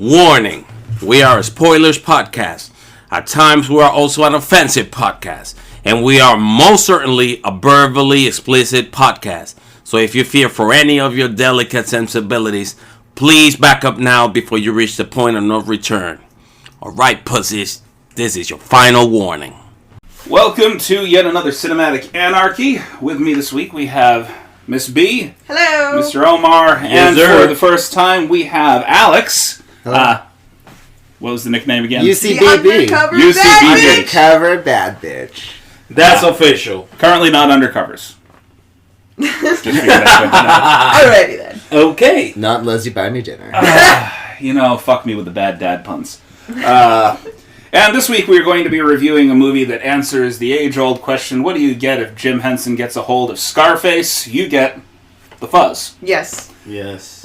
Warning, we are a spoilers podcast. At times we are also an offensive podcast. And we are most certainly a verbally explicit podcast. So if you fear for any of your delicate sensibilities, please back up now before you reach the point of no return. Alright, pussies, this is your final warning. Welcome to yet another Cinematic Anarchy. With me this week we have Miss B. Hello. Mr. Omar. Yes, and sir. for the first time we have Alex. Hello. What was the nickname again? UCBB. UCBB. Bad bitch. That's official. Currently not undercovers. Just figured that Alrighty then. Okay. Not unless you buy me dinner. fuck me with the bad dad puns. And this week we are going to be reviewing a movie that answers the age-old question, what do you get if Jim Henson gets a hold of Scarface? You get the Fuzz. Yes. Yes.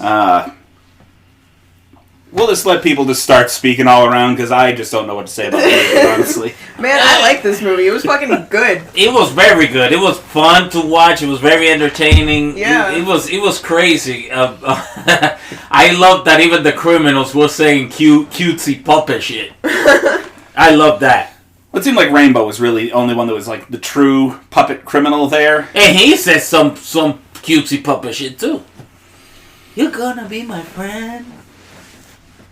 We'll just let people just start speaking all around, because I just don't know what to say about it, honestly. Man, I like this movie. It was fucking good. It was very good. It was fun to watch. It was very entertaining. Yeah. It was crazy. I love that even the criminals were saying cutesy puppet shit. I love that. It seemed like Rainbow was really the only one that was like the true puppet criminal there. And he said some cutesy puppet shit too. You're gonna be my friend.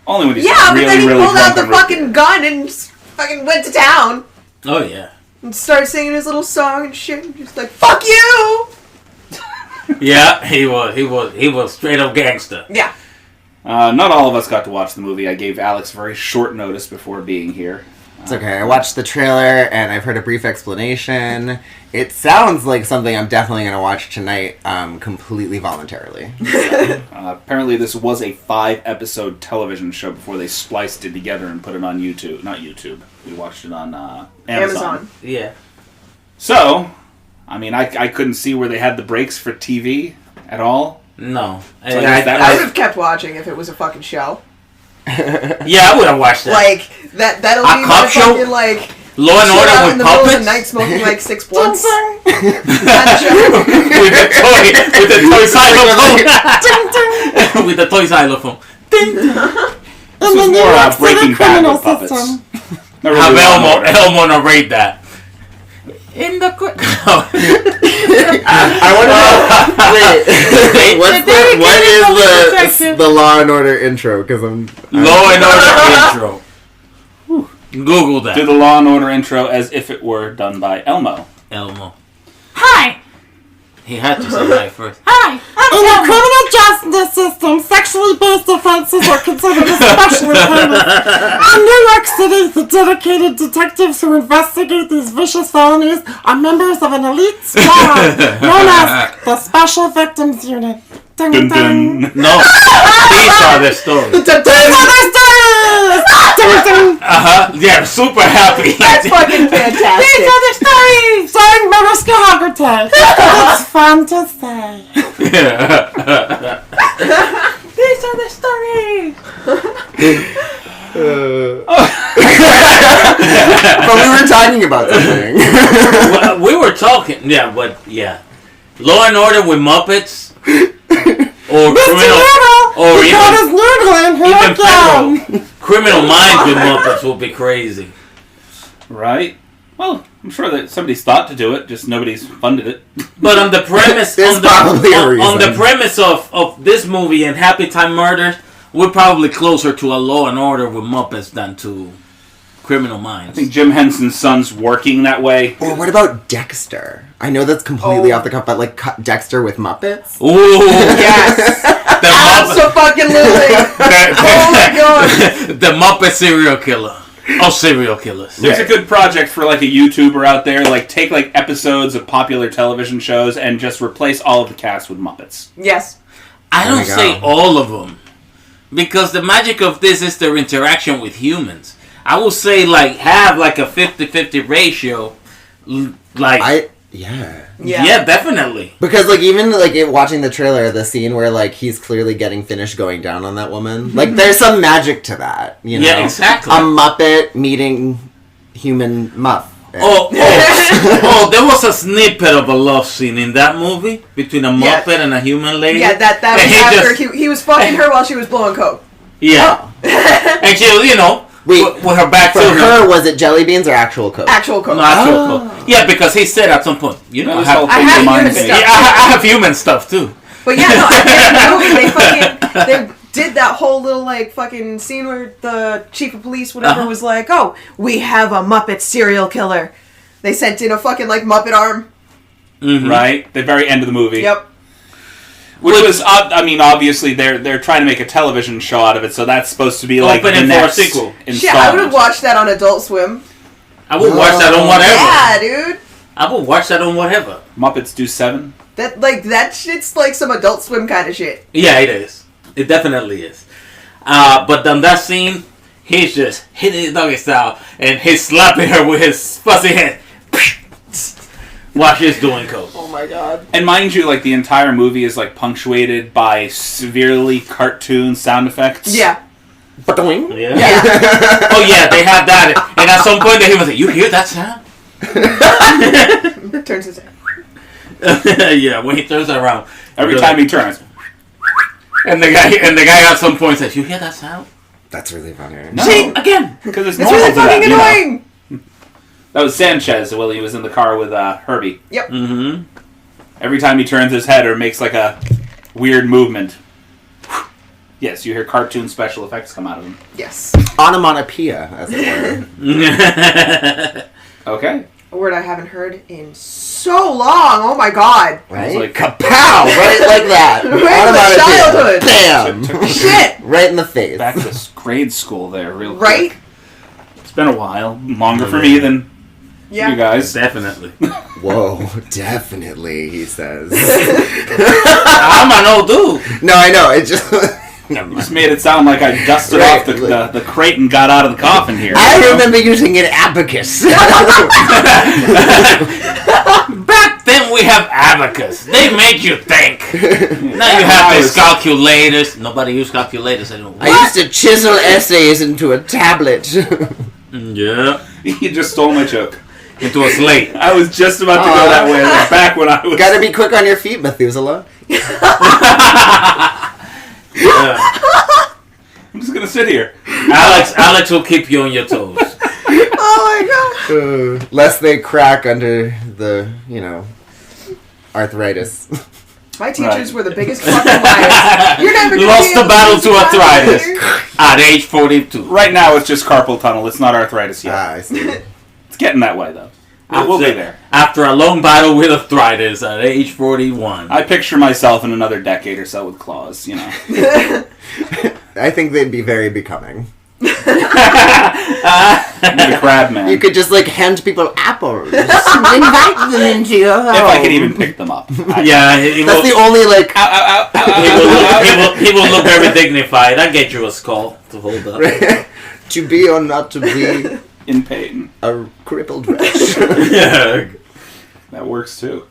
Only when he's Yeah, really, but then he really pulled out the drunk and fucking gun and just fucking went to town. Oh yeah. And started singing his little song and shit. And just like, fuck you! Yeah, he was straight up gangster. Yeah. Not all of us got to watch the movie. I gave Alex very short notice before being here. It's okay. I watched the trailer and I've heard a brief explanation. It sounds like something I'm definitely going to watch tonight, completely voluntarily. Apparently this was a 5-episode television show before they spliced it together and put it on YouTube. Not YouTube. We watched it on Amazon. Yeah. So, I mean, I couldn't see where they had the breaks for TV at all. No. So And I guess that I was- would have kept watching if it was a fucking show. yeah, I would have watched that. Like, that'll A be cop my show? fucking, like... Law and sit Order out with in the middle of the puppets. night smoking, like, 6 blunts. Ding, Kind of show. with the toy xylophone. With the toy xylophone. Ding. This was more Breaking Bad with puppets. Not really Have Law and Order. Elmo narrate that. In the I want to know. Wait, what is the Law and Order intro? Because I'm Law and Order intro. Google that. Do the Law and Order intro as if it were done by Elmo. Elmo. Hi. He had to say hi first. Hi, in the criminal justice system, sexually based offenses are considered especially heinous. In New York City, the dedicated detectives who investigate these vicious felonies are members of an elite squad known as the Special Victims Unit. Dun, Dun, dun. dun. No. These are the stories. These are the stories! Dun, dun. Yeah, super happy. That's fucking fantastic. These are the stories! Starring Mariska Hargitay. It's fun to say. These are the stories! But we were talking about something. Well, we were talking. Yeah, but yeah. Law and Order with Muppets. Or Mr. criminal. Noodle! Or He got his noodling here even again! Criminal Minds with Muppets will be crazy. Right? Well, I'm sure that somebody's thought to do it, just nobody's funded it. But on the premise, There's on the, probably a reason. on the premise of this movie and Happy Time Murders, we're probably closer to a Law and Order with Muppets than to Criminal Minds. I think Jim Henson's son's working that way. Or what about Dexter? I know that's completely off the cuff, but like Dexter with Muppets? Ooh, Yes. the Muppet, Absolutely. Oh my god. the Muppet serial killer. Oh, serial killers. There's a good project for like a YouTuber out there, like take like episodes of popular television shows and just replace all of the cast with Muppets. Yes. I There don't we go. say all of them. Because the magic of this is their interaction with humans. I will say like have like a 50-50 ratio. Like Yeah. yeah, definitely. Because, like, even, like, watching the trailer, the scene where, like, he's clearly getting finished going down on that woman, like, there's some magic to that, you know? Yeah, exactly. A Muppet meeting human Muff. Oh, there was a snippet of a love scene in that movie between a Muppet and a human lady. Yeah, that And was he after just- he was fucking her while she was blowing coke. Yeah. And she was, Wait, with her back For to her, was it jelly beans or actual Coke? Actual Coke. No, actual Coke. Yeah, because he said at some point, This I whole have, thing I have reminds human me. stuff. I have human stuff too. But yeah, no, at the end of the movie, they did that whole little, like, fucking scene where the chief of police, whatever, was like, oh, we have a Muppet serial killer. They sent in a fucking, like, Muppet arm. Mm-hmm. Right? The very end of the movie. Yep. Which was, obviously they're trying to make a television show out of it, so that's supposed to be like the Opening for a next sequel. Shit, I would have watched that on Adult Swim. I would watch that on whatever. Yeah, dude. I would watch that on whatever. Muppets do 7. That shit's like some Adult Swim kind of shit. Yeah, it is. It definitely is. But on that scene, he's just hitting his doggy style, and he's slapping her with his fuzzy head. While she's doing coke. Oh my god. And mind you, like, the entire movie is, like, punctuated by severely cartoon sound effects. Yeah. Ba-doing. Yeah. Oh yeah, they have that. And at some point, he was like, "You hear that sound?" Turns his head. Yeah, when he turns it around, Every you're time like- he turns. and the guy at some point says, "You hear that sound?" That's really funny. No. See again. Because it's It's normal really to that, fucking you know? annoying. That was Sanchez while he was in the car with Herbie. Yep. Mm-hmm. Every time he turns his head or makes, like, a weird movement. Yes, you hear cartoon special effects come out of him. Yes. Onomatopoeia, as it were. Okay. A word I haven't heard in so long. Oh my god. Right? It's like, Kapow! Right like that. Right in the Onomatopoeia. Bam! Shit. Right in the face. back to grade school there, real quick. Right? It's been a while. Longer for me than Yeah. you guys. Definitely. Whoa, definitely, he says. I'm an old dude. No, I know, it just... You just made it sound like I dusted Right. off the crate and got out of the coffin here. I you know? remember using an abacus. Back then we have abacus. They make you think. Now you have these calculators. Nobody used calculators anymore. I used to chisel essays into a tablet. Yeah. You just stole my joke. Into a slate. I was just about to go that way. Like back when I was... Gotta be quick on your feet, Methuselah. Yeah. I'm just gonna sit here. Alex will keep you on your toes. Oh my god. Lest they crack under the, arthritis. My teachers Right. were the biggest fucking liars. You're never gonna Lost be the able battle teach to me how arthritis here. at age 42. Right now it's just carpal tunnel. It's not arthritis yet. I see. It's getting that way though. We'll be there. After a long battle with arthritis at age 41. I picture myself in another decade or so with claws, you know. I think they'd be very becoming. The crab man. You could just, hand people apples. Invite them into your home. If I could even pick them up. Yeah, he That's will, the only, Ow, ow, ow, ow, he will look very dignified. I'll get you a skull to hold up. to be or not to be in pain. a crippled wretch. Yeah. That works too.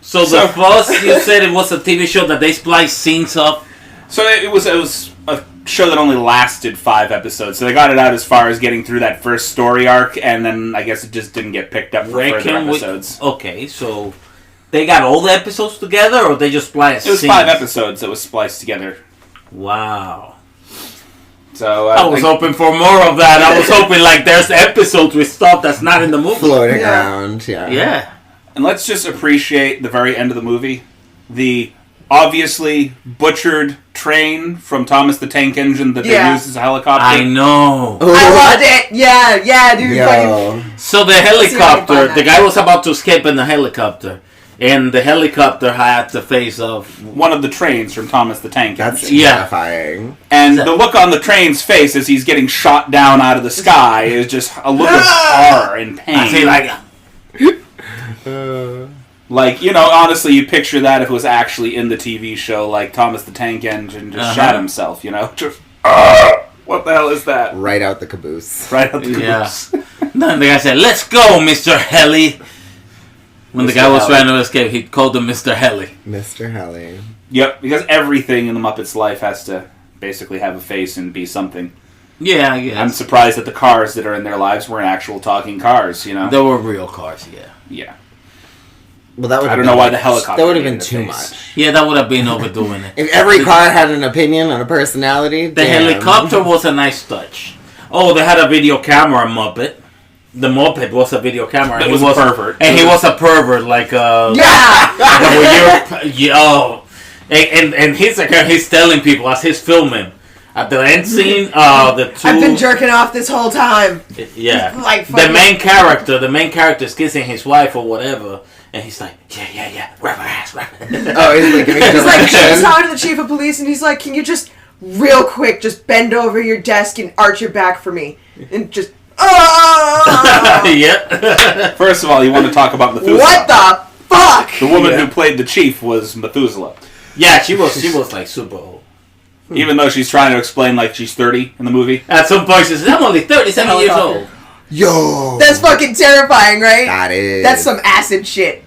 So the Fuzz, you said it was a TV show that they spliced scenes of. So it was a show that only lasted 5 episodes. So they got it out as far as getting through that first story arc, and then I guess it just didn't get picked up for further episodes. Okay, so they got all the episodes together, or they just spliced? It was scenes? 5 episodes that was spliced together. Wow. So I was hoping for more of that. I was hoping there's episodes with stuff that's not in the movie. Floating around, yeah. Yeah. And let's just appreciate the very end of the movie. The obviously butchered train from Thomas the Tank Engine that they used as a helicopter. I know. I loved it. Yeah, dude. Fucking, Yo. So the See if I can helicopter, find the that. guy was about to escape in the helicopter, and the helicopter had the face of... One of the trains from Thomas the Tank That's Engine. Yeah. terrifying. And the look on the train's face as he's getting shot down out of the sky is just a look of horror and pain. I feel honestly, you picture that if it was actually in the TV show, like Thomas the Tank Engine just shot himself, Just, what the hell is that? Right out the caboose. Right out the Yeah. caboose. Then the guy said, "Let's go, Mr. Heli." When the Mr. guy was Heli. trying to escape, he called him Mr. Heli. Mr. Helly. Yep, because everything in the Muppets' life has to basically have a face and be something. Yeah, I guess. I'm surprised that the cars that are in their lives weren't actual talking cars, They were real cars, yeah. Yeah. Well, that would. I don't know why the helicopter. That would have been in the too face. much. Yeah, that would have been overdoing it. If every car had an opinion and a personality, The helicopter was a nice touch. Oh, they had a video camera Muppet. The Muppet was a video camera. That He was a pervert. And he was a pervert, like and he's telling people as he's filming at the end scene. The two. I've been jerking off this whole time. Yeah. Like the main character is kissing his wife or whatever, and he's like, yeah, grab her ass, grab her. Oh, he's like giving He's like, she's direction. talking to the chief of police, and he's like, "Can you just real quick just bend over your desk and arch your back for me and just." Yeah. First of all, you want to talk about Methuselah. What the fuck? The woman who played the chief was Methuselah. Yeah, she was like super old. Even though she's trying to explain like she's 30 in the movie. At some point she says, I'm only 37 years old. Yo, That's fucking terrifying, right? that is. That's some acid shit.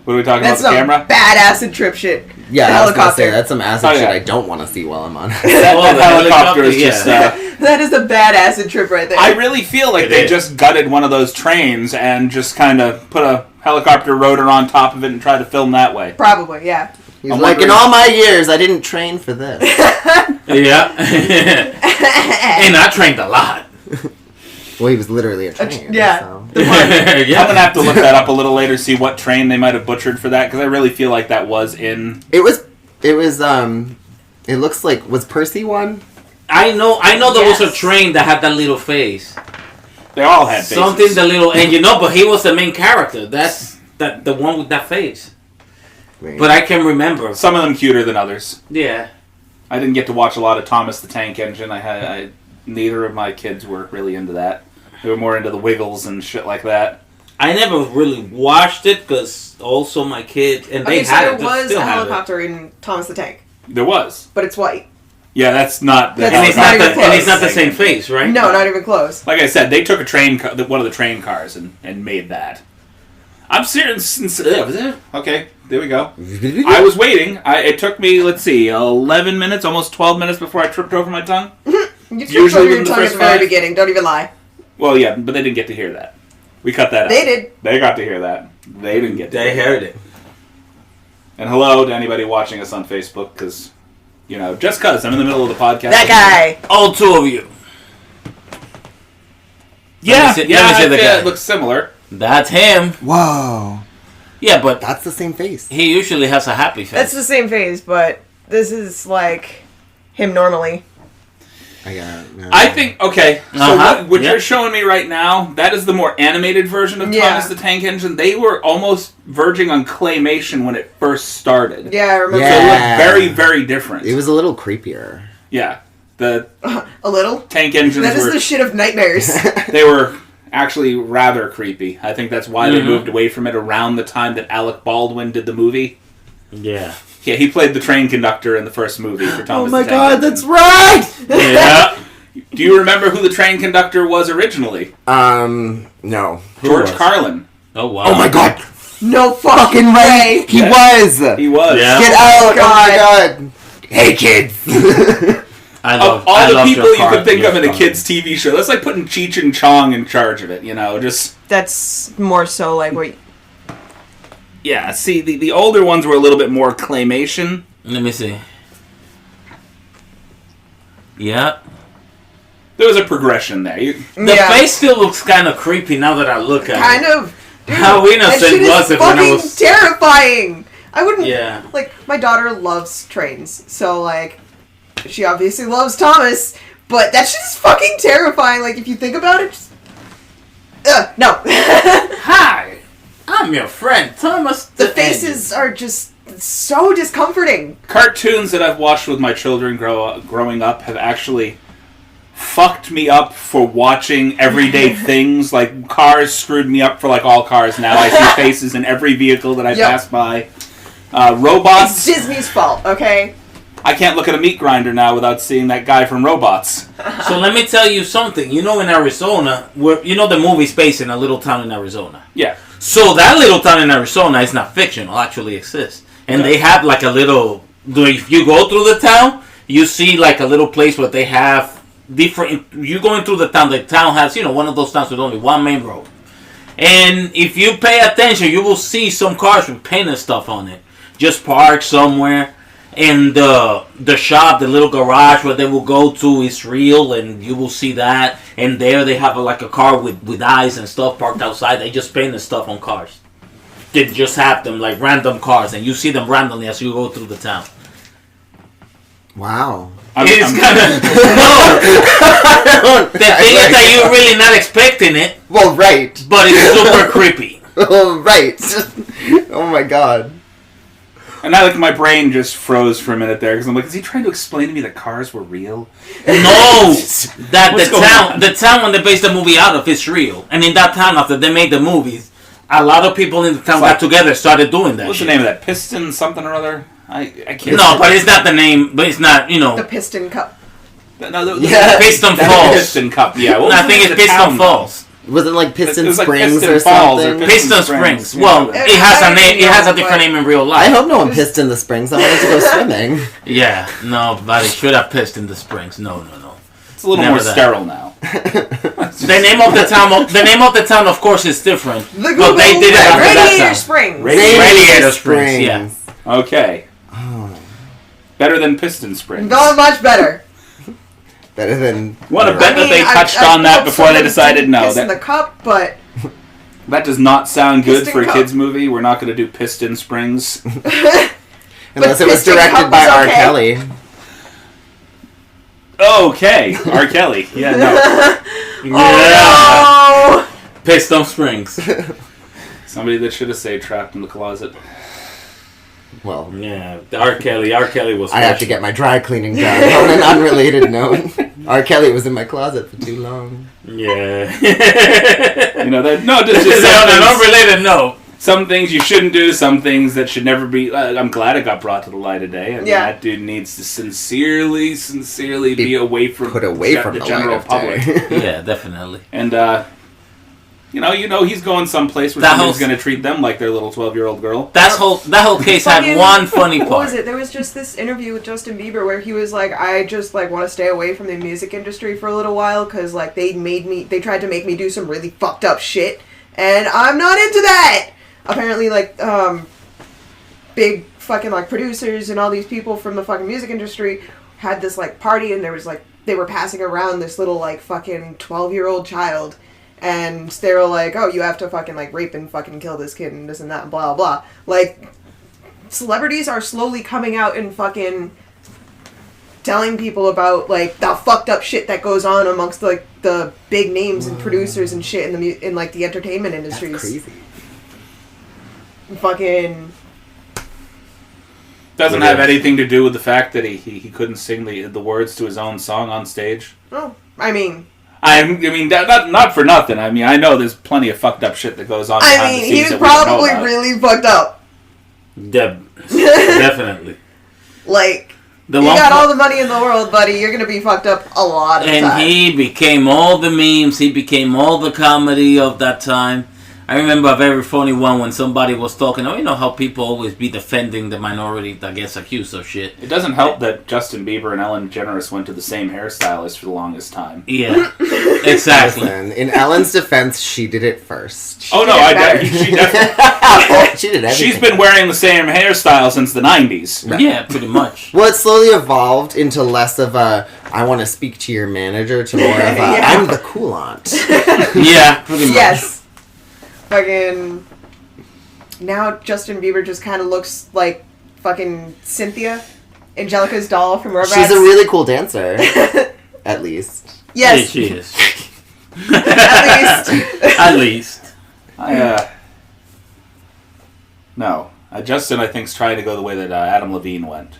What are we talking That's about, the some camera? bad acid trip shit. Yeah, The I was gonna helicopter. say that's some acid Oh, shit yeah. I don't want to see while I'm on. That helicopter is just... That is a bad acid trip right there. I really feel like It they is. just gutted one of those trains and just kind of put a helicopter rotor on top of it and tried to film that way. Probably, yeah. He's I'm like, in wondering- all my years, I didn't train for this. Yeah. And I trained a lot. Well, he was literally a trainer. yeah. So. I'm gonna have to look that up a little later, see what train they might have butchered for that, because I really feel like that was in... It was, it looks like, was Percy one? I know there was a Yes. train that had that little face. They all had faces. Something the little and but he was the main character. That's the one with that face. Wait. But I can remember. Some of them cuter than others. Yeah. I didn't get to watch a lot of Thomas the Tank Engine. Neither of my kids were really into that. They were more into the Wiggles and shit like that. I never really watched it because also my kids and they Okay, so had there it. They was still a have it. helicopter in Thomas the Tank, There was. but it's white. Yeah, that's not the That's And it's not not even the close. and it's not the same face, right? No, not even close. Like I said, they took a train, one of the train cars, and made that. I'm serious. Okay, there we go. I was waiting. It took me, let's see, 11 minutes, almost 12 minutes before I tripped over my tongue. You tripped Usually over your within the tongue at first the very 5. beginning. Don't even lie. Well, yeah, but they didn't get to hear that. We cut that out. They did. They got to hear that. They didn't get to They hear heard that. it. And hello to anybody watching us on Facebook, because, just because I'm in the middle of the podcast. That guy. All two of you. Yeah, Let me yeah, see the guy. it looks similar. That's him. Whoa. Yeah, but That's the same face. he usually has a happy face. That's the same face, but this is like him normally. I got it. I think, okay, so Uh-huh, what yeah. you're showing me right now, that is the more animated version of Yeah. Thomas the Tank Engine. They were almost verging on claymation when it first started. Yeah, I remember. So it Yeah. looked very, very different. It was a little creepier. Yeah. The A little. tank engines That is were... the shit of nightmares. They were actually rather creepy. I think that's why they Mhm. moved away from it around the time that Alec Baldwin did the movie. Yeah. Yeah, he played the train conductor in the first movie for Thomas Oh my the Tank god, Engine. that's right! Yeah. Do you remember who the train conductor was originally? No. George was? Carlin. Oh wow. Oh my god! No fucking way. He Yeah. was! He was. Yeah. Get out! God. Oh my god! Hey kids! I Of love all the love people George you could think of in a Carlin. kids' TV show, that's like putting Cheech and Chong in charge of it, just... That's more so like what. Yeah, see, the older ones were a little bit more claymation. Let me see. Yeah. There was a progression there. The face still looks kind of creepy now that I look at Kind it. of. Dude, How innocent that shit was is it when I fucking was- terrifying. I wouldn't. Yeah. Like my daughter loves trains, so like, she obviously loves Thomas, but that shit is fucking terrifying. Like if you think about it. Just, no. Hi, I'm your friend Thomas. The faces are just so discomforting. Cartoons that I've watched with my children growing up have actually fucked me up for watching everyday things. Like cars screwed me up for like all cars now. I see faces in every vehicle that I Yep. pass by. It's Robots. Disney's fault, okay? I can't look at a meat grinder now without seeing that guy from Robots. So let me tell you something. In Arizona, the movie's based in a little town in Arizona. Yeah. So that little town in Arizona is not fictional; actually exists, and Yeah. they have like a little. If you go through the town, you see like a little place where they have different. You going through the town has one of those towns with only one main road, And if you pay attention, you will see some cars with paint and stuff on it. Just parked somewhere. And the shop, the little garage where they will go to is real, and you will see that. And there they have a car with eyes and stuff parked outside. They just painted stuff on cars. They just have them like random cars, and you see them randomly as you go through the town. Wow. It's kind of no. The thing is that you're really not expecting it. Well, right. But it's super creepy. Oh, right. Oh my god. And I my brain just froze for a minute there because I'm like, is he trying to explain to me that cars were real? No, that What's the town when they based the movie out of is real, and in that town after they made the movies, a lot of people in the town got together, started doing that. What's shit. the name of that? Piston something or other? I can't. No, but it's not the name. But it's not The Piston Cup. Piston Falls. Piston Cup. Yeah, I think it's Piston Falls. Was it like Piston It was like Springs Piston or Falls something? or Piston Springs. Yeah. Well, it has a name. It has a different name in real life. I hope no one pissed in the springs. I wanted to go swimming. Yeah, no, but it should have pissed in the springs. No. It's a little Never more that. sterile now. The name of the town. The name of the town, of course, is different. The But Google they did it after that Radiator town. Springs. Radiator Springs. Yeah. Okay. Better than Piston Springs. Not much better. Better than... Want to bet that they touched on that before they decided no. Piss in the cup, but That does not sound good Piston for a Cup. kids movie. We're not going to do Piston Springs. Unless it was Piston directed Cup by was R. okay. Kelly. Okay, R. Kelly. Yeah, no. oh Piston Springs. Somebody that should have stayed trapped in the closet. Well, Yeah, R. Kelly was. I have to get my dry cleaning done. On an unrelated note, R. Kelly was in my closet for too long. Yeah. You know that? No, just On an unrelated note. some things you shouldn't do. Some things that should never be. I'm glad it got brought to the light today. I mean, Yeah. that dude needs to sincerely be away from Put away from the the general light of public. day. Yeah, definitely. And you know, he's going someplace where That somebody's whole- going to treat them like their little 12-year-old girl. That whole case had Fucking- one funny What was part. it? There was just this interview with Justin Bieber where he was like, I just want to stay away from the music industry for a little while because they tried to make me do some really fucked up shit and I'm not into that. Apparently big fucking producers and all these people from the fucking music industry had this party and there was they were passing around this little fucking 12-year-old child. And they were like, oh, you have to fucking rape and fucking kill this kid and this and that and blah blah. Celebrities are slowly coming out and fucking telling people about the fucked up shit that goes on amongst the big names and producers and shit in the entertainment industries. That's crazy. Fucking Doesn't have anything to do with the fact that he couldn't sing the words to his own song on stage. oh, I mean not for nothing. I mean, I know there's plenty of fucked up shit that goes on. behind the he scenes was that we don't know probably about. really fucked up. Definitely. You got all the money in the world, buddy. You're gonna be fucked up a lot of And time. he became all the memes. He became all the comedy of that time. I remember a very funny one when somebody was talking. Oh, you know how people always be defending the minority that gets accused of shit. It doesn't help that Justin Bieber and Ellen DeGeneres went to the same hairstylist for the longest time. Yeah, exactly. Listen, in Ellen's defense, she did it first. Oh no, she definitely. She did everything. She's been wearing the same hairstyle since the 90s. Right. Yeah, pretty much. Well, it slowly evolved into less of a, I want to speak to your manager, to more of a, Yeah. I'm the cool aunt. Yeah, pretty much. Yes. Fucking. Now Justin Bieber just kind of looks like fucking Cynthia, Angelica's doll from Rugrats. She's a really cool dancer. At least. Yeah, Yes. she is. At least. At least. No. Justin, I think, is trying to go the way that Adam Levine went.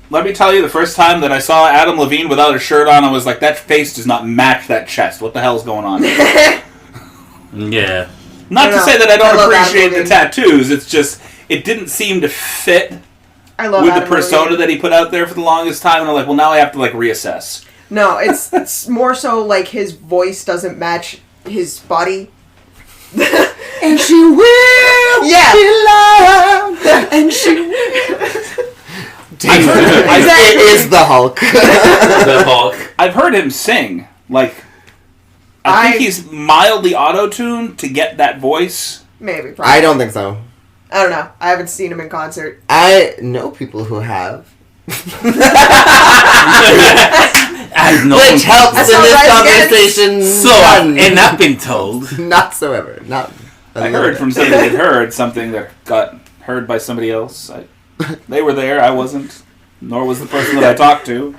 Let me tell you, the first time that I saw Adam Levine without a shirt on, I was like, that face does not match that chest. What the hell's going on here? Yeah. Not to say that I I don't love Adam appreciate the Levine. tattoos, it's just, it didn't seem to fit I love with Adam the persona Levine. that he put out there for the longest time, and I'm like, well, now I have to, reassess. No, it's more so his voice doesn't match his body. And she will Yeah. be loved. And she will. It is the Hulk. The Hulk. I've heard him sing, I think he's mildly auto-tuned to get that voice. Maybe. Probably. I don't think so. I don't know. I haven't seen him in concert. I know people who have. Which helps in this conversation. So, and I've been told. Not so ever. Not. I heard from somebody that heard something that got heard by somebody else. They were there. I wasn't. Nor was the person that I talked to.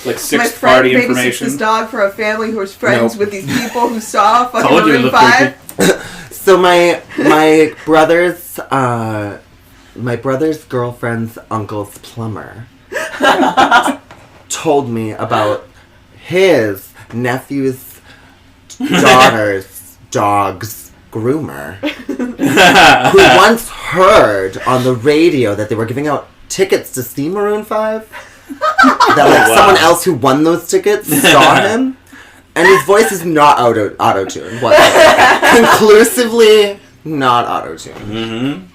Like sixth party information. My friend babysits this dog for a family who was friends with these people who saw fucking Told you Maroon 5. So my brother's girlfriend's uncle's plumber told me about his nephew's daughter's dog's groomer, who once heard on the radio that they were giving out tickets to see Maroon 5. That someone else who won those tickets saw him, and his voice is not auto-tuned whatsoever. Conclusively not auto-tuned.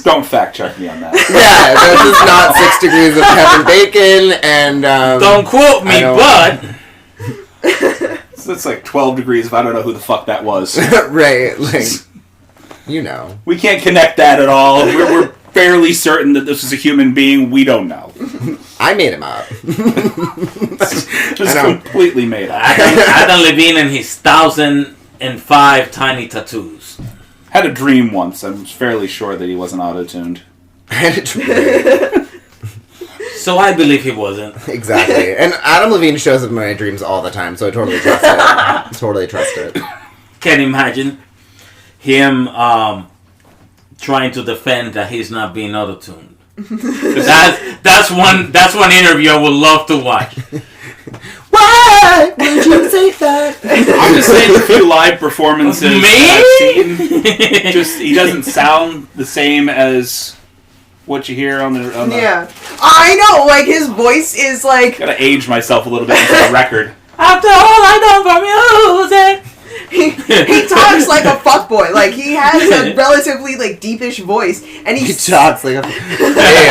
Don't fact check me on that. Yeah, this is not 6 degrees of Kevin Bacon, and don't quote me, but So it's like 12 degrees if I don't know who the fuck that was. right, like, you know. We can't connect that at all. We're fairly certain that this is a human being. We don't know. I made him up. Just completely made up. Adam Levine and his 1,005 tiny tattoos. Had a dream once. I'm fairly sure that he wasn't auto-tuned. So I believe he wasn't. Exactly. And Adam Levine shows up in my dreams all the time, so I totally trust it. Totally trust it. Can you imagine him trying to defend that he's not being auto-tuned? that's one interview I would love to watch. Why would you say that? I'm just saying, a few live performances I've seen, just he doesn't sound the same as what you hear on the Yeah, I know. Like his voice is like. Gotta age myself a little bit into the record. After all I done for music. He talks like a fuckboy. Like he has a relatively like deepish voice, and he talks like a. Hey,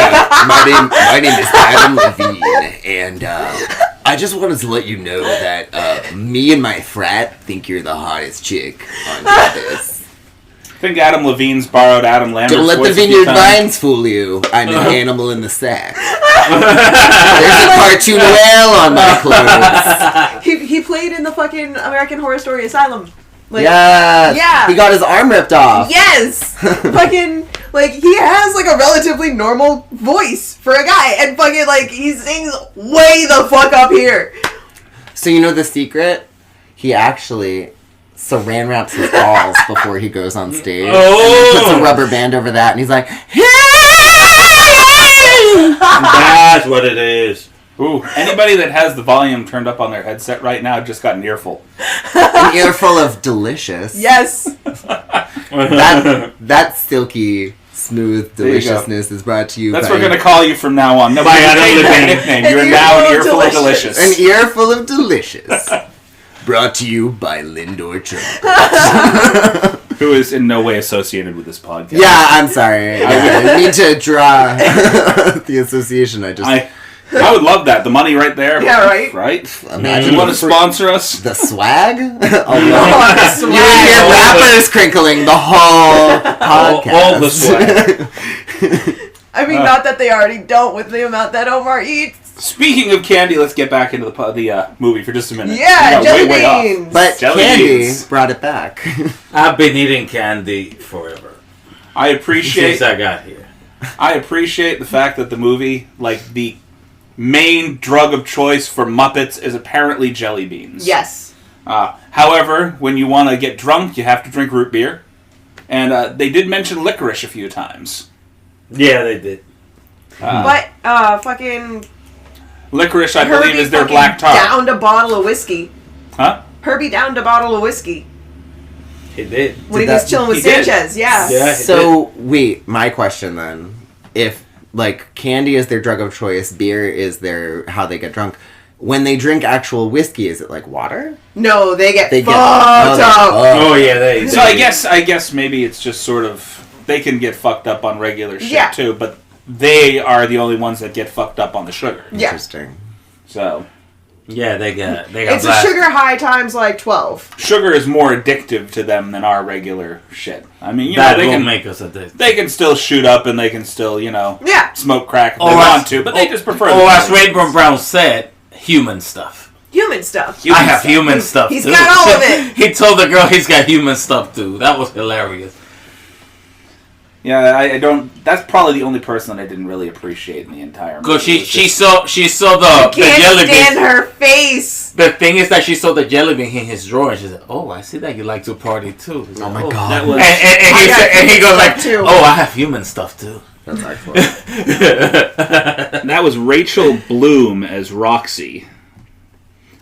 my name is Adam Levine, and I just wanted to let you know that me and my frat think you're the hottest chick on campus. I think Adam Levine's borrowed Adam Lambert's Don't let the voice vineyard vines fool you. I'm an animal in the sack. There's a cartoon whale on my clothes. He played in the fucking American Horror Story Asylum. Like, yes. Yeah. He got his arm ripped off. Yes. Fucking like he has like a relatively normal voice for a guy, and fucking like he sings way the fuck up here. So you know the secret? He actually saran wraps his balls before he goes on stage. Oh. And puts a rubber band over that, and he's like, hey! That's what it is. Ooh, anybody that has the volume turned up on their headset right now just got an earful. An earful of delicious. Yes. That silky, smooth deliciousness is brought to you That's by... what we're going to call you from now on. Nobody changed that nickname. You're now an earful of delicious. An earful of delicious. Brought to you by Lindor Trump. Who is in no way associated with this podcast. Yeah, I'm sorry. I need to draw the association. I would love that. The money right there. Yeah, right. Right? Imagine you want to sponsor us? the swag? The swag. You would hear rappers crinkling the whole podcast. All the swag. I mean, not that they already don't with the amount that Omar eats. Speaking of candy, let's get back into the movie for just a minute. Yeah, We got jelly way off. beans. But Jelly Candy beans. brought it back. I've been eating candy forever. I appreciate Since I got here. I appreciate the fact that the movie, like the main drug of choice for Muppets, is apparently jelly beans. Yes. However, when you want to get drunk, you have to drink root beer, and they did mention licorice a few times. Yeah, they did. But fucking Licorice, I Herbie believe, is their fucking black tar. downed a bottle of whiskey. Huh? Herbie downed a bottle of whiskey He did. when he Did was that- chilling with he did. Sanchez. Yeah. Yeah. So, wait, my question then. If, like, candy is their drug of choice, beer is their how they get drunk, when they drink actual whiskey, is it like water? No, they get fucked oh, up. Oh yeah, So I guess maybe it's just sort of they can get fucked up on regular shit Yeah. too, but they are the only ones that get fucked up on the sugar. Yeah. Interesting. So Yeah, they got It's a blasted. sugar high times like 12. sugar is more addictive to them than our regular shit. I mean, you That know, will make us addicted. they can still shoot up and they can still, Yeah. smoke crack if they Or want as- to, but they just prefer. Or the as Rainbow Brown said, human stuff. Human stuff. Human I have stuff. human stuff He's too. got all of it. He told the girl he's got human stuff too. That was hilarious. Yeah, I don't. That's probably the only person that I didn't really appreciate in the entire movie. Cause she It was saw the Can't jelly stand bean. her face. The thing is that she saw the jelly bean in his drawer and she said, "Oh, I see that you like to party too." Oh my "Oh." god. that was. And he goes like, stuff too. "Oh, I have human stuff too." That's excellent. That was Rachel Bloom as Roxy.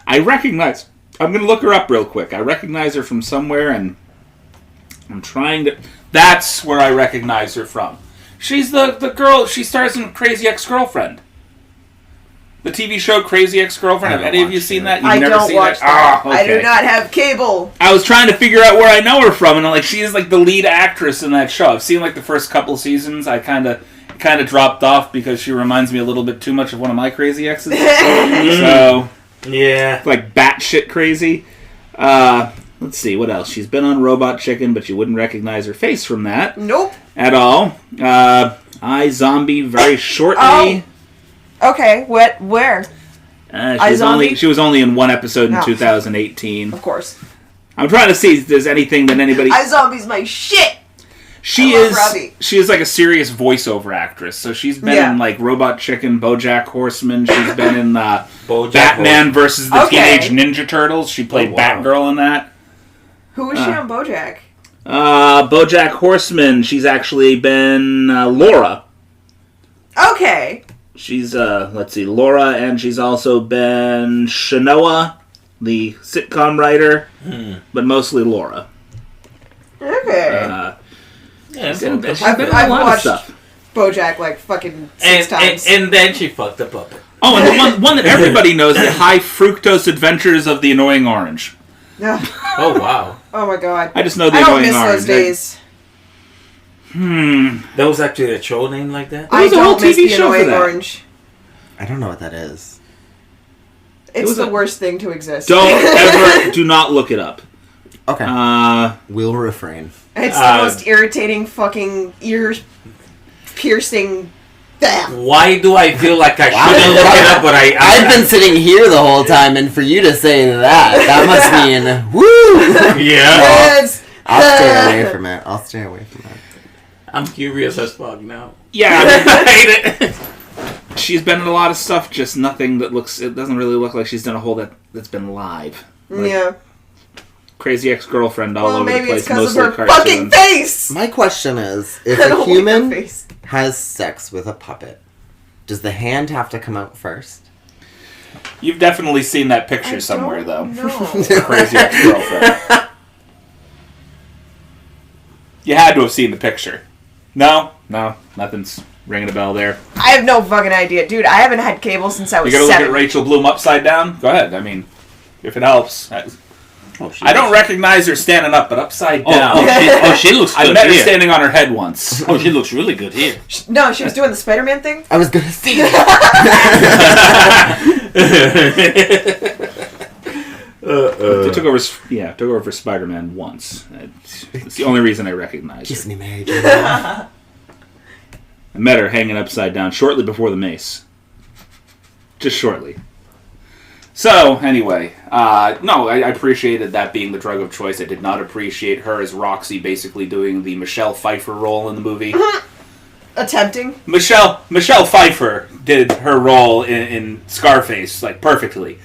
I recognize. I'm gonna look her up real quick. I recognize her from somewhere, and I'm trying to. That's where I recognize her from. She's the girl. She stars in Crazy Ex-Girlfriend. The TV show Crazy Ex-Girlfriend. I Have haven't any of you watched seen it. that? You've I never don't seen watch that? that. Ah, okay. I do not have cable. I was trying to figure out where I know her from, and I'm like, she is like the lead actress in that show. I've seen like the first couple seasons. I kind of dropped off because she reminds me a little bit too much of one of my crazy exes. So, Yeah. like batshit crazy. Let's see what else. She's been on Robot Chicken, but you wouldn't recognize her face from that Nope. at all. iZombie very shortly. Oh. Okay, what? Where? She was only in one episode in Oh. 2018. Of course. I'm trying to see if there's anything that anybody. iZombie's my shit. She I love is Robbie. she is like a serious voiceover actress. So she's been Yeah. in like Robot Chicken, BoJack Horseman. She's been in BoJack Batman versus the Okay. Teenage Ninja Turtles. She played Oh, wow. Batgirl in that. Who was she on BoJack? BoJack Horseman. She's actually been Laura. Okay. She's let's see, Laura, and she's also been Shanoa, the sitcom writer, but mostly Laura. Okay. Yeah, She's been I've in a lot of watched stuff. BoJack like fucking six times. and then she fucked the puppet. Oh, and the one that everybody knows, the High Fructose Adventures of the Annoying Orange. Ugh. Oh wow. Oh my god. I just know the I don't Annoying miss Orange. those days. That was actually a show name like that? I was a whole don't miss TV the show for Annoying that. Orange. I don't know what that is. It's was the a- worst thing to exist. Do not look it up. Okay. We'll refrain. It's the most irritating fucking ear piercing. Why do I feel like I shouldn't look it up, but I've been sitting here the whole time, and for you to say that must mean, woo! Yeah. It's I'll stay away from it. I'll stay away from it. I'm curious as fuck now. Yeah, I mean, I hate it. she's been in a lot of stuff, just nothing that looks. It doesn't really look like she's done a whole that's been live. Like yeah. Crazy Ex-Girlfriend all Well, over the maybe place. it's because of Mostly her cartoons. fucking face. My question is, if I don't a like her human face. has sex with a puppet, does the hand have to come out first? You've definitely seen that I picture somewhere, though. No. Crazy Ex-Girlfriend. You had to have seen the picture. No, nothing's ringing a bell there. I have no fucking idea, dude. I haven't had cable since I You was gotta look 7. at Rachel Bloom upside down? Go ahead, I mean, if it helps. I don't recognize her standing up, but upside down. She looks I good met her here. standing on her head once. Oh, she looks really good here. No, she was doing the Spider-Man thing. I was gonna say They took over for Spider-Man once. It's the only reason I recognize kiss her. me, Mary Jane. I met her hanging upside down shortly before the mace. Just shortly. So, anyway, no, I appreciated that being the drug of choice. I did not appreciate her as Roxy basically doing the Michelle Pfeiffer role in the movie. Attempting. Michelle Pfeiffer did her role in Scarface, like, perfectly.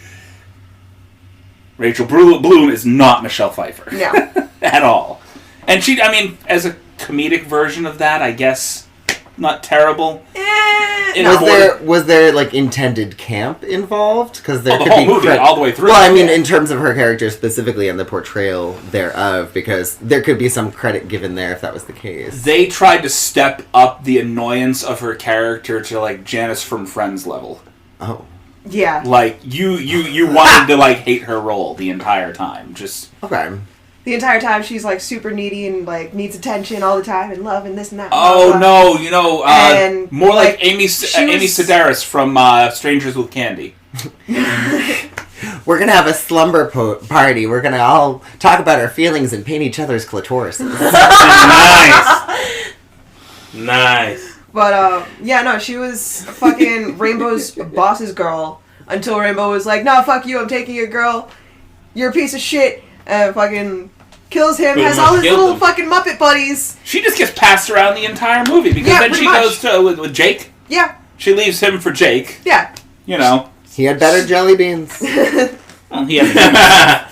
Rachel Bloom is not Michelle Pfeiffer. No. At all. And she, I mean, as a comedic version of that, I guess, not terrible. Was there like intended camp involved? Because there Oh, the could whole be movie, all the way through. Well, I mean, in terms of her character specifically and the portrayal thereof, because there could be some credit given there if that was the case. They tried to step up the annoyance of her character to, like, Janice from Friends level. Oh, Yeah. Like, you wanted to, like, hate her role the entire time. Just, okay. the entire time she's like super needy and like needs attention all the time and love and this and that. Oh and no, you know, And, more like like, Amy Sedaris from Strangers with Candy. We're gonna have a slumber party. We're gonna all talk about our feelings and paint each other's clitoris. Nice. But yeah, no, she was fucking Rainbow's boss's girl until Rainbow was like, "No, fuck you, I'm taking your girl. You're a piece of shit," and fucking kills him. Pretty Has much all his killed little him. fucking Muppet buddies. She just gets passed around the entire movie because Yeah, then pretty she much. goes to with Jake. Yeah, She leaves him for Jake. yeah. You know, He had better jelly beans. well, he had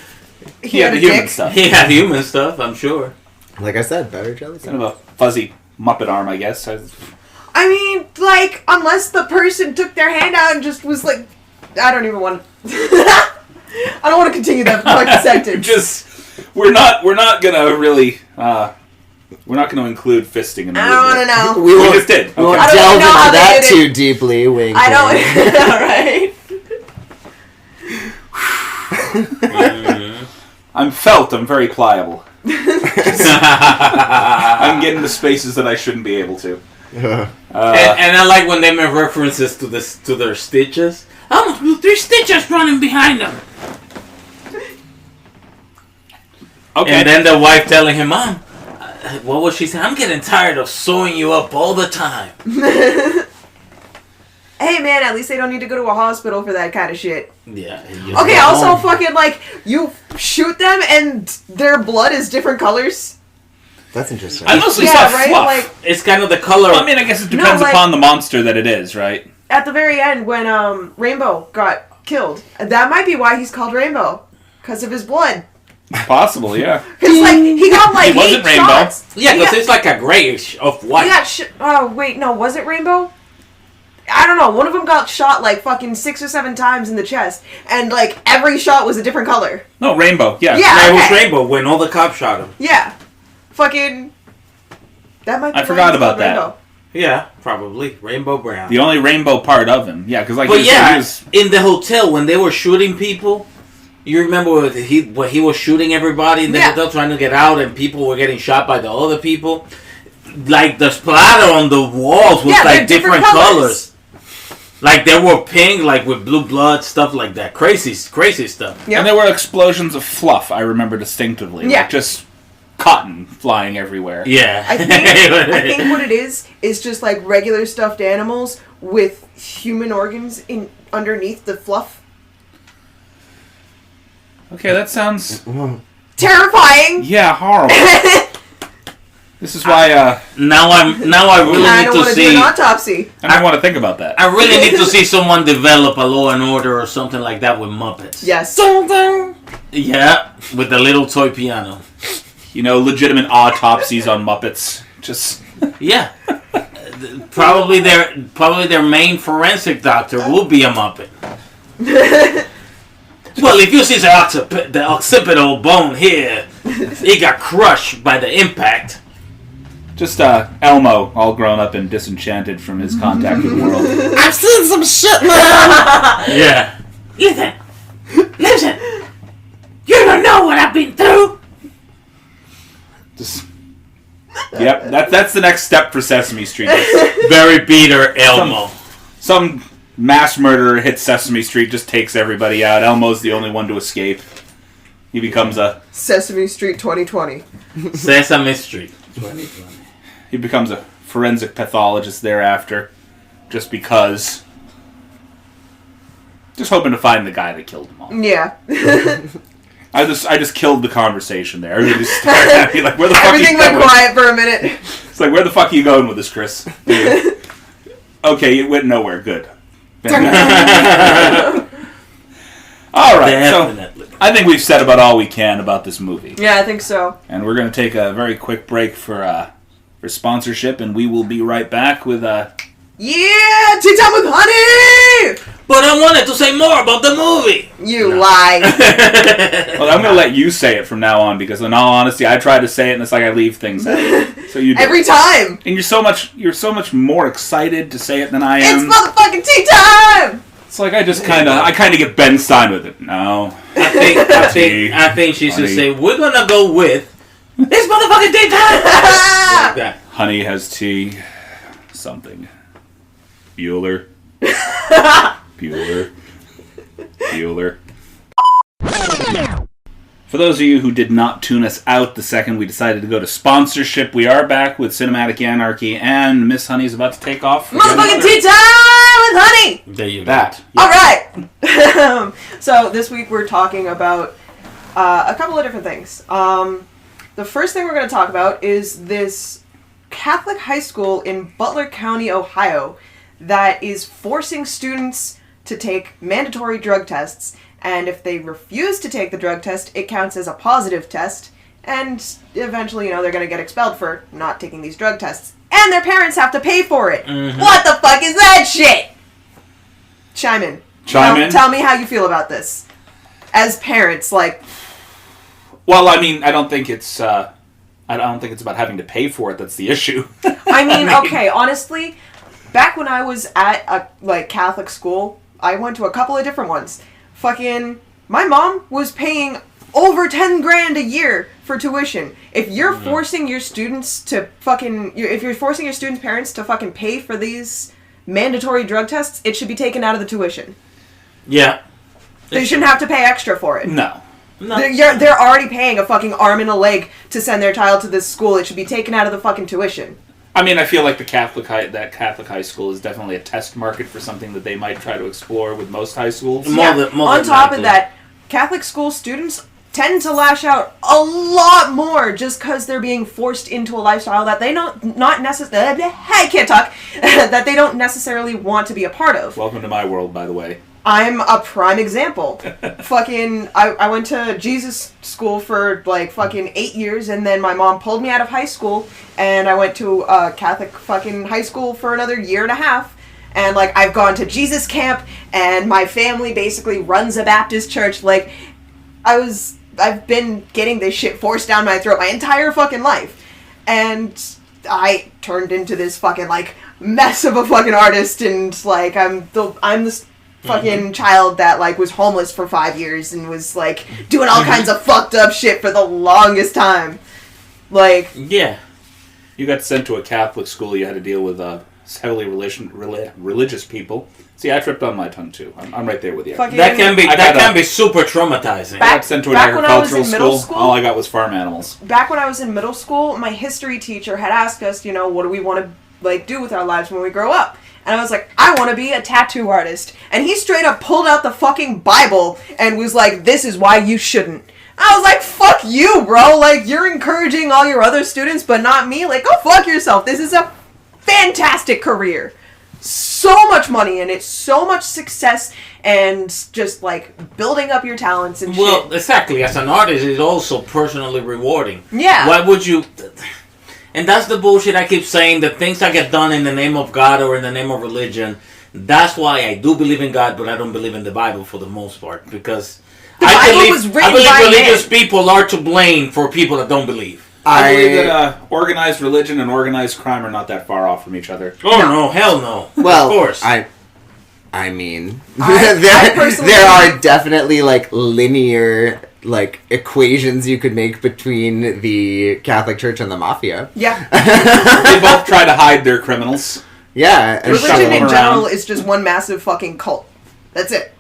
He had the a human dick. stuff. He had human stuff, I'm sure. Like I said, better jelly Kind beans. of a fuzzy Muppet arm, I guess. I mean, like, unless the person took their hand out and just was like, I don't even want to. I don't want to continue that fucking sentence. We're not gonna really. We're not gonna include fisting in the I movie. don't want to know. We We won't, just did. we won't I don't delve know how into they that did too deeply. Wink. I wink. don't. Right. I'm very pliable. I'm getting to spaces that I shouldn't be able to. And I like when they make references to their stitches. Almost blew 3 stitches running behind them. Okay. And then the wife telling him, "Mom, what was she saying? I'm getting tired of sewing you up all the time." Hey man, at least they don't need to go to a hospital for that kind of shit. Yeah. Okay, also fucking like you shoot them and their blood is different colors. That's interesting. I mostly Yeah, saw right? fluff. Like It's kind of the color. Well, I mean, I guess it depends like- upon the monster that it is, right? at the very end when Rainbow got killed, that might be why he's called Rainbow, because of his blood. Possible, yeah. Because like he got like He wasn't 8 Rainbow. shots. Yeah, He because got- it's like a grayish of white. He got oh wait, no, was it Rainbow? I don't know. One of them got shot like fucking 6 or 7 times in the chest, and like every shot was a different color. No, Rainbow, yeah. Yeah. It was Okay. Rainbow when all the cops shot him. Yeah, fucking. That might. Be I why forgot he's about called that. Rainbow. Yeah, probably Rainbow Brown. The only rainbow part of him. Yeah, because like But you said, yeah, he was... in the hotel when they were shooting people, you remember when he was shooting everybody in the Yeah. hotel trying to get out, and people were getting shot by the other people. Like the splatter on the walls was Yeah, they're like different different colors. Like they were pink, like with blue blood, stuff like that. Crazy stuff. Yep. And there were explosions of fluff, I remember distinctively. Yeah. Like just cotton flying everywhere. Yeah. I think what it is just like regular stuffed animals with human organs in underneath the fluff. Okay, that sounds... Terrifying. Yeah, horrible. This is why now I really I need don't to want to do see. an autopsy. I don't want to think about that. I really need to see someone develop a Law and Order or something like that with Muppets. Yes. Ding ding. Yeah, with the little toy piano. You know, legitimate autopsies on Muppets. Just... Yeah. Probably their main forensic doctor will be a Muppet. Well, if you see the occipital bone here, it got crushed by the impact. Just Elmo, all grown up and disenchanted from his contact with the world. I've seen some shit, man. Yeah. Ethan, listen. You don't know what I've been through. Just... Yep, that's the next step for Sesame Street. Barry Peter Elmo. Some mass murderer hits Sesame Street, just takes everybody out. Elmo's the only one to escape. He becomes a Sesame Street 2020. Sesame Street. 2020. he becomes a forensic pathologist thereafter, just because. Just hoping to find the guy that killed them all. Yeah. I just killed the conversation there. Everybody just stared at me like, where the fuck Everything are you went going? quiet for a minute. It's like, where the fuck are you going with this, Chris? Okay, it went nowhere. Good. All right, Definitely. so I think we've said about all we can about this movie. Yeah, I think so. And we're going to take a very quick break for sponsorship, and we will be right back with... Yeah! Tea time with honey! But I wanted to say more about the movie. You lie. Well, I'm going to let you say it from now on, because in all honesty, I tried to say it, and it's like I leave things out. So you do. Every time! And you're so much more excited to say it than I am. It's motherfucking tea time! It's like I kind of get Ben Stein with it. No. I think she should say, we're gonna go with this motherfucking daytime. Like that. Honey has tea. Something. Bueller. Bueller. For those of you who did not tune us out the second we decided to go to sponsorship, we are back with Cinematic Anarchy, and Miss Honey's about to take off. Motherfucking tea time with Honey! There you go. That. Yes. Alright! So this week we're talking about a couple of different things. The first thing we're going to talk about is this Catholic high school in Butler County, Ohio, that is forcing students to take mandatory drug tests. And if they refuse to take the drug test, it counts as a positive test. And eventually, they're going to get expelled for not taking these drug tests. And their parents have to pay for it. Mm-hmm. What the fuck is that shit? Chime in. Tell me how you feel about this. As parents, like... Well, I mean, I don't think it's about having to pay for it that's the issue. I mean, okay, honestly, back when I was at a Catholic school, I went to a couple of different ones. Fucking, my mom was paying over $10,000 a year for tuition. If you're forcing your students to if you're forcing your students' parents to fucking pay for these mandatory drug tests, it should be taken out of the tuition. Yeah. They shouldn't have to pay extra for it. No. They're already paying a fucking arm and a leg to send their child to this school. It should be taken out of the fucking tuition. I mean, I feel like that Catholic high school is definitely a test market for something that they might try to explore with most high schools. On top of that, Catholic school students tend to lash out a lot more just because they're being forced into a lifestyle that they that they don't necessarily want to be a part of. Welcome to my world, by the way. I'm a prime example. I went to Jesus school for 8 years, and then my mom pulled me out of high school, and I went to a Catholic fucking high school for another year and a half. And I've gone to Jesus camp, and my family basically runs a Baptist church. I've been getting this shit forced down my throat my entire fucking life, and I turned into this fucking mess of a fucking artist, and I'm this fucking child that was homeless for 5 years and was doing all kinds of fucked up shit for the longest time. Yeah. You got sent to a Catholic school. You had to deal with heavily religious people. See, I tripped on my tongue too. I'm right there with you. That can be super traumatizing. I got sent to an agricultural school. All I got was farm animals. Back when I was in middle school, my history teacher had asked us, what do we want to do with our lives when we grow up? And I was like, I want to be a tattoo artist. And he straight up pulled out the fucking Bible and was like, this is why you shouldn't. I was like, fuck you, bro. You're encouraging all your other students, but not me. Go fuck yourself. This is a fantastic career. So much money in it, so much success, and just building up your talents and shit. Well, exactly. As an artist, it's also personally rewarding. Yeah. Why would you... And that's the bullshit I keep saying. The things that get done in the name of God or in the name of religion. That's why I do believe in God, but I don't believe in the Bible for the most part. Because I believe religious people are to blame for people that don't believe. I believe that organized religion and organized crime are not that far off from each other. Oh, no. Hell no. Well, of course. I mean, there are definitely linear equations you could make between the Catholic Church and the mafia. Yeah. They both try to hide their criminals. Yeah. And religion in general is just one massive fucking cult. That's it.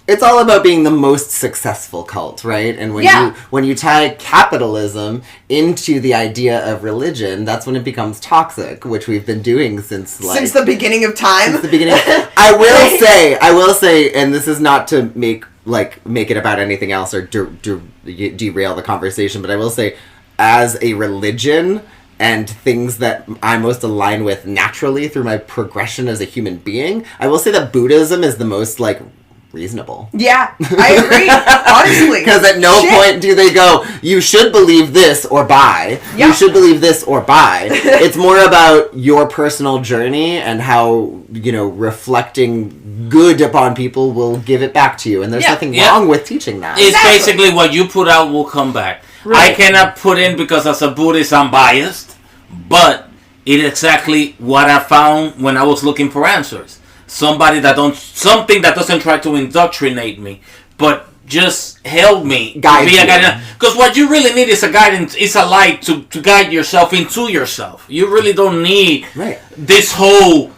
It's all about being the most successful cult, right? And when you tie capitalism into the idea of religion, that's when it becomes toxic, which we've been doing since the beginning of time. Since the beginning. I will say, and this is not to make it about anything else or derail the conversation, but I will say, as a religion and things that I most align with naturally through my progression as a human being, I will say that Buddhism is the most reasonable. Yeah, I agree. Honestly. Because at no point do they go, you should believe this or buy. Yep. You should believe this or buy. It's more about your personal journey and how, reflecting good upon people will give it back to you. And there's nothing wrong with teaching that. It's basically what you put out will come back. Right. I cannot put in because as a Buddhist I'm biased, but it is exactly what I found when I was looking for answers. something that doesn't try to indoctrinate me, but just help me Guide be a you. guide. Because what you really need is a guidance, is a light to guide yourself into yourself. You really don't need this whole.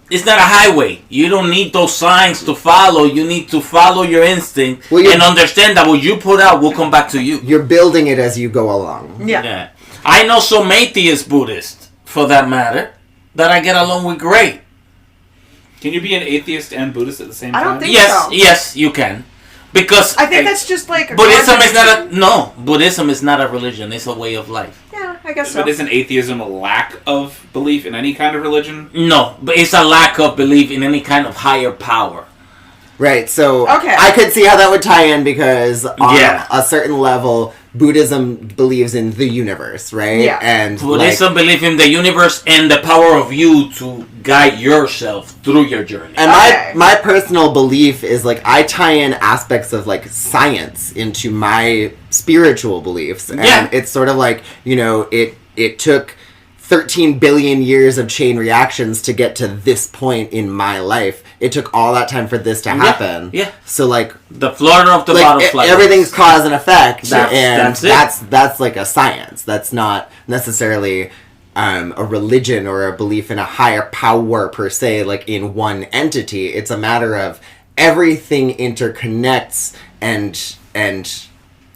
It's not a highway. You don't need those signs to follow. You need to follow your instinct and understand that what you put out will come back to you. You're building it as you go along. Yeah. I know some atheist Buddhists, for that matter, that I get along with great. Can you be an atheist and Buddhist at the same time? I don't think Yes, so. yes, you can. Because I think that's just like Buddhism is not Buddhism is not a religion. It's a way of life. Yeah, I guess so. But isn't atheism a lack of belief in any kind of religion? No, but it's a lack of belief in any kind of higher power. Right, so Okay. I could see how that would tie in because on Yeah. a certain level, Buddhism believes in the universe, right? Yeah. And Buddhism believes in the universe and the power of you to guide yourself through your journey. And Okay. my personal belief is like I tie in aspects of like science into my spiritual beliefs, and Yeah. it's sort of like it took 13 billion years of chain reactions to get to this point in my life. It took all that time for this to happen. Yeah. So like The flutter of the butterfly. everything's cause and effect, and That's it. that's like a science. That's not necessarily a religion or a belief in a higher power per se, like in one entity. It's a matter of everything interconnects, and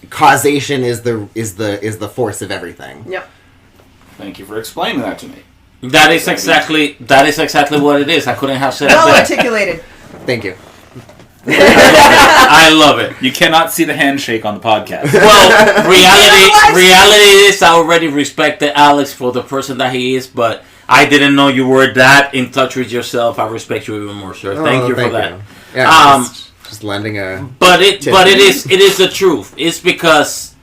causation is the force of everything. Yep. Thank you for explaining that to me. That is exactly what it is. I couldn't have said it Well better. articulated. Thank you. I love it. You cannot see the handshake on the podcast. Well, reality is I already respected Alex for the person that he is, but I didn't know you were that in touch with yourself. I respect you even more, sir. Thank you for that. Yeah, just lending a. But it is the truth. It's because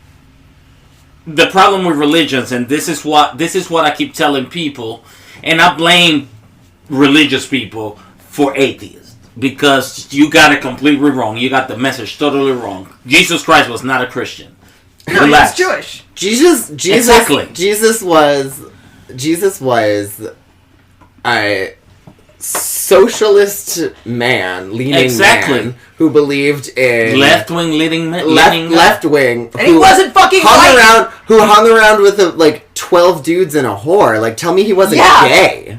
the problem with religions, and this is what I keep telling people, and I blame religious people for atheists because you got it completely wrong. You got the message totally wrong. Jesus Christ was not a Christian. No, Relax. he's Jewish. Exactly. Jesus was a socialist leaning man who believed in left wing leading left wing, And he wasn't fucking white. who hung around with like 12 dudes and a whore. Like, tell me he wasn't gay.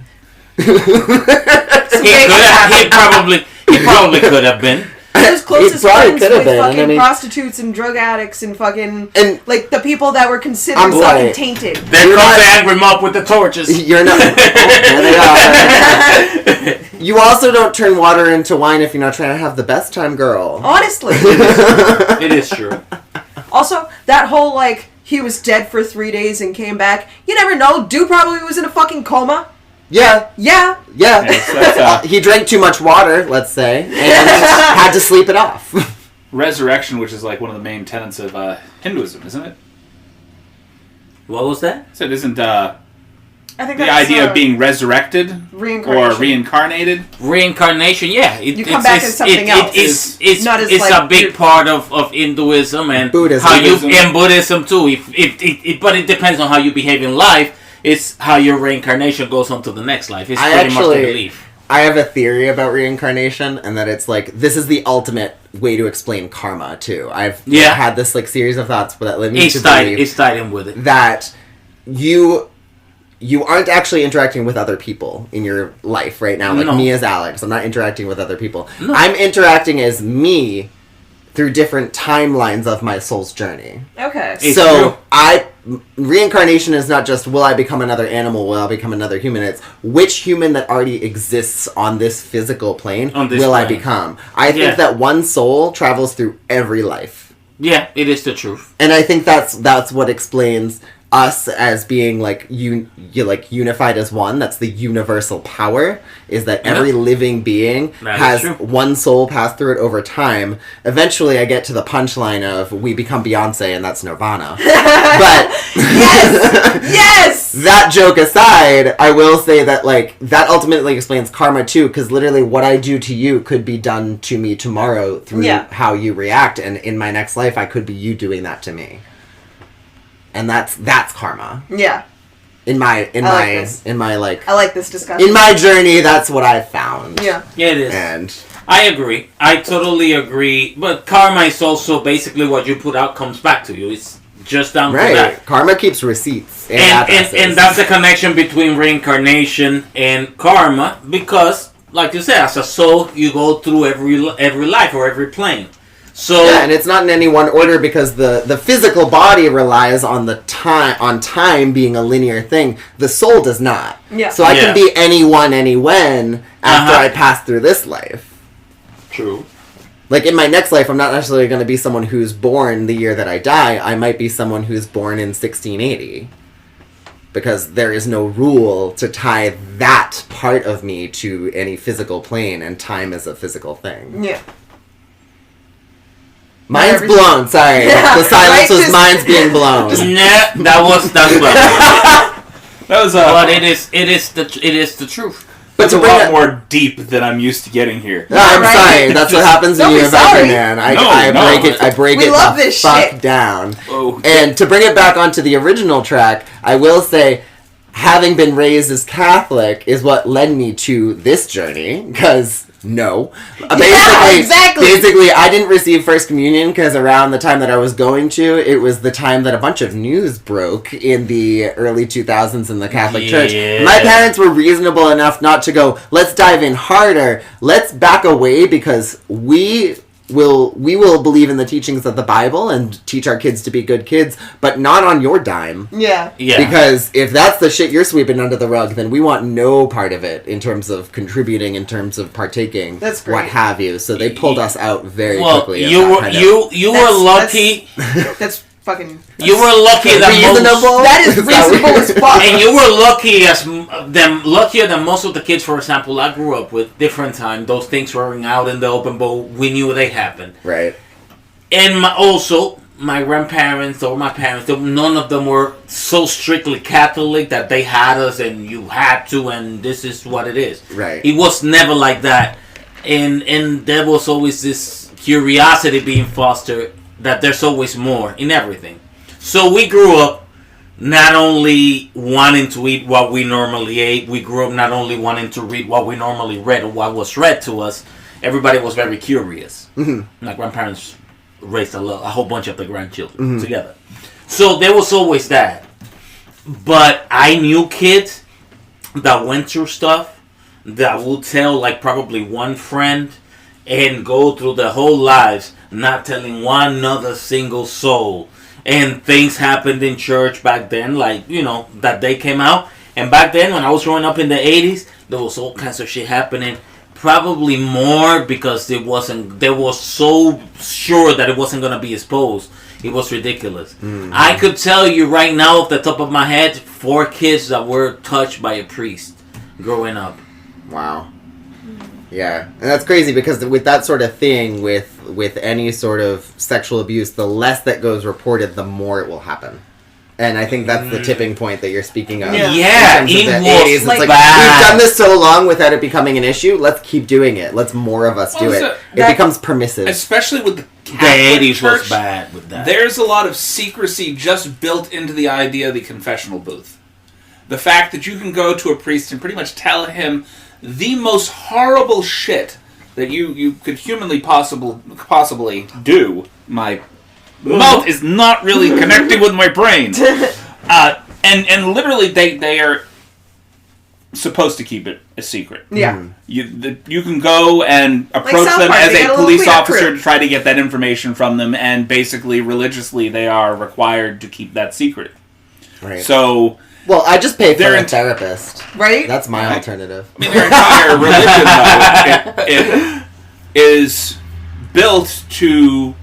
He probably could have been. He was closest friends could have with been, fucking I mean- prostitutes and drug addicts and fucking And- like the people that were considered I'm sorry. fucking tainted. There comes the angry mob with the torches. You're not. There they are. You also don't turn water into wine if you're not trying to have the best time, girl. Honestly. It is true. Also, that whole like he was dead for 3 days and came back. You never know. Dude probably was in a fucking coma. Yeah. Yeah. That's, He drank too much water, let's say, and had to sleep it off. resurrection, which is like one of the main tenets of Hinduism, isn't it? What was that? So it isn't I think the that's, idea of being resurrected or reincarnation. reincarnated. Reincarnation, yeah. You come back as something else. It's Not as, it's like, a big part of Hinduism and Buddhism. and Buddhism too. But it depends on how you behave in life. It's how your reincarnation goes on to the next life. It's pretty much the belief. I have a theory about reincarnation, and that it's like this is the ultimate way to explain karma too. I've had this like series of thoughts that led me to believe it's tied in with it. that you aren't actually interacting with other people in your life right now. Like No. me as Alex, I'm not interacting with other people. No. I'm interacting as me through different timelines of my soul's journey. Okay. It's So true. reincarnation is not just will I become another animal, will I become another human. It's which human that already exists on this physical plane will I plane. become. I think that one soul travels through every life. Yeah, it is the truth. And I think that's what explains us as being like unified as one. That's the universal power, is that every living being That has is true. one soul pass through it over time. Eventually I get to the punchline of we become Beyonce and that's Nirvana. But Yes. that joke aside, I will say that like that ultimately explains karma too, because literally what I do to you could be done to me tomorrow through how you react, and in my next life I could be you doing that to me. And that's karma. Yeah. In my I like this discussion. in my journey, that's what I found. Yeah. Yeah, it is. And I agree. I totally agree. But karma is also basically what you put out comes back to you. It's just down to that. Karma keeps receipts and And that's the connection between reincarnation and karma, because, like you said, as a soul, you go through every life or every plane. So yeah, and it's not in any one order because the physical body relies on time being a linear thing. The soul does not. Yeah. So I can be anyone, any when after I pass through this life. True. Like, in my next life, I'm not necessarily going to be someone who's born the year that I die. I might be someone who's born in 1680. Because there is no rule to tie that part of me to any physical plane, and time is a physical thing. Yeah. Mind's blown, sorry. Yeah, the silence right, was mind's being blown. Nah, that's That was but it is the truth. That's to a bring lot it- more deep than I'm used to getting here. No, I'm right? sorry. That's what happens when Don't you be invent sorry. it, man. I No, break it. I break We it love the this fuck shit. down. Oh. And to bring it back onto the original track, I will say, having been raised as Catholic is what led me to this journey. Because exactly. Basically, I didn't receive First Communion because around the time that I was going to, it was the time that a bunch of news broke in the early 2000s in the Catholic Church. My parents were reasonable enough not to go, let's dive in harder, let's back away because we will believe in the teachings of the Bible and teach our kids to be good kids, but not on your dime. Yeah. Yeah. Because if that's the shit you're sweeping under the rug, then we want no part of it in terms of contributing, in terms of partaking, That's great. what have you. So they pulled us out very Well, quickly. of you that were kind of- you were lucky. That's fucking. You were lucky that reasonable. That is reasonable as fuck. and you were lucky luckier than most of the kids, for example, I grew up with. Different time, those things were out in the open, but we knew they happened. Right. And my grandparents or my parents, none of them were so strictly Catholic that they had us and you had to, and this is what it is. Right. It was never like that, and there was always this curiosity being fostered that there's always more in everything. So we grew up not only wanting to eat what we normally ate, we grew up not only wanting to read what we normally read or what was read to us. Everybody was very curious. Mm-hmm. My grandparents raised a whole bunch of the grandchildren together. So there was always that. But I knew kids that went through stuff that will tell like probably one friend and go through their whole lives not telling one other single soul. And things happened in church back then, like, that they came out. And back then, when I was growing up in the 80s, there was all kinds of shit happening. Probably more because they were so sure that it wasn't going to be exposed. It was ridiculous. Mm-hmm. I could tell you right now off the top of my head, 4 kids that were touched by a priest growing up. Wow. Yeah, and that's crazy because with that sort of thing, with any sort of sexual abuse, the less that goes reported, the more it will happen. And I think that's the tipping point that you're speaking of. Yeah, in terms of it the was 80s. It's like, bad. we've done this so long without it becoming an issue, let's keep doing it. Let's more of us do Also, it. It becomes permissive. Especially with the The Catholic 80s Church, was bad with that. There's a lot of secrecy just built into the idea of the confessional booth. The fact that you can go to a priest and pretty much tell him the most horrible shit that you could humanly possibly do. My mouth is not really connecting with my brain. And literally they are supposed to keep it a secret. Yeah. You can go and approach South them Park, as they got a a little police cleanup officer crew. to try to get that information from them, and basically religiously they are required to keep that secret. Right. So Well, I just pay for They're a in- therapist. Right? That's my Right. alternative. I mean, their entire religion, though, it is built to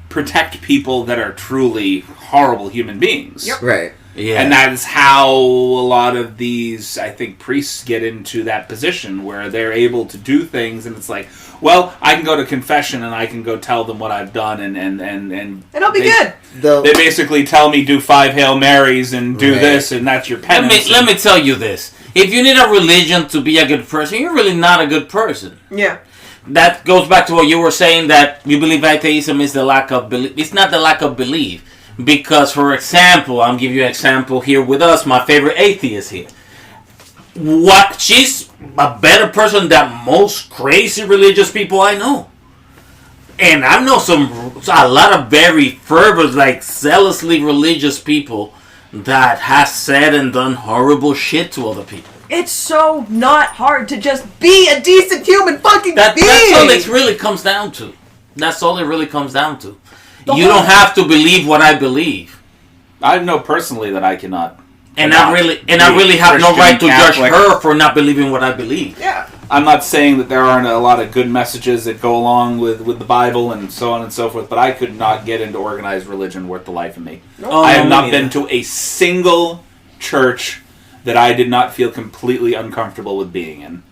protect people that are truly horrible human beings. Yep. Right. Yeah. And that is how a lot of these, I think, priests get into that position where they're able to do things, and it's like, well, I can go to confession and I can go tell them what I've done, and It'll be good. They basically tell me do 5 Hail Marys and do Right. this, and that's your penance. Let me tell you this. If you need a religion to be a good person, you're really not a good person. Yeah. That goes back to what you were saying, that you believe atheism is the lack of belief. It's not the lack of belief. Because, for example, I'll give you an example here with us, my favorite atheist here. She's a better person than most crazy religious people I know. And I know a lot of very fervent, like zealously religious people that has said and done horrible shit to other people. It's so not hard to just be a decent human fucking being. That's all it really comes down to. That's all it really comes down to. You don't have to believe what I believe. I know personally that I cannot. And I really have no right to judge her for not believing what I believe. Yeah. I'm not saying that there aren't a lot of good messages that go along with the Bible and so on and so forth, but I could not get into organized religion worth the life of me. I have not been to a single church that I did not feel completely uncomfortable with being in.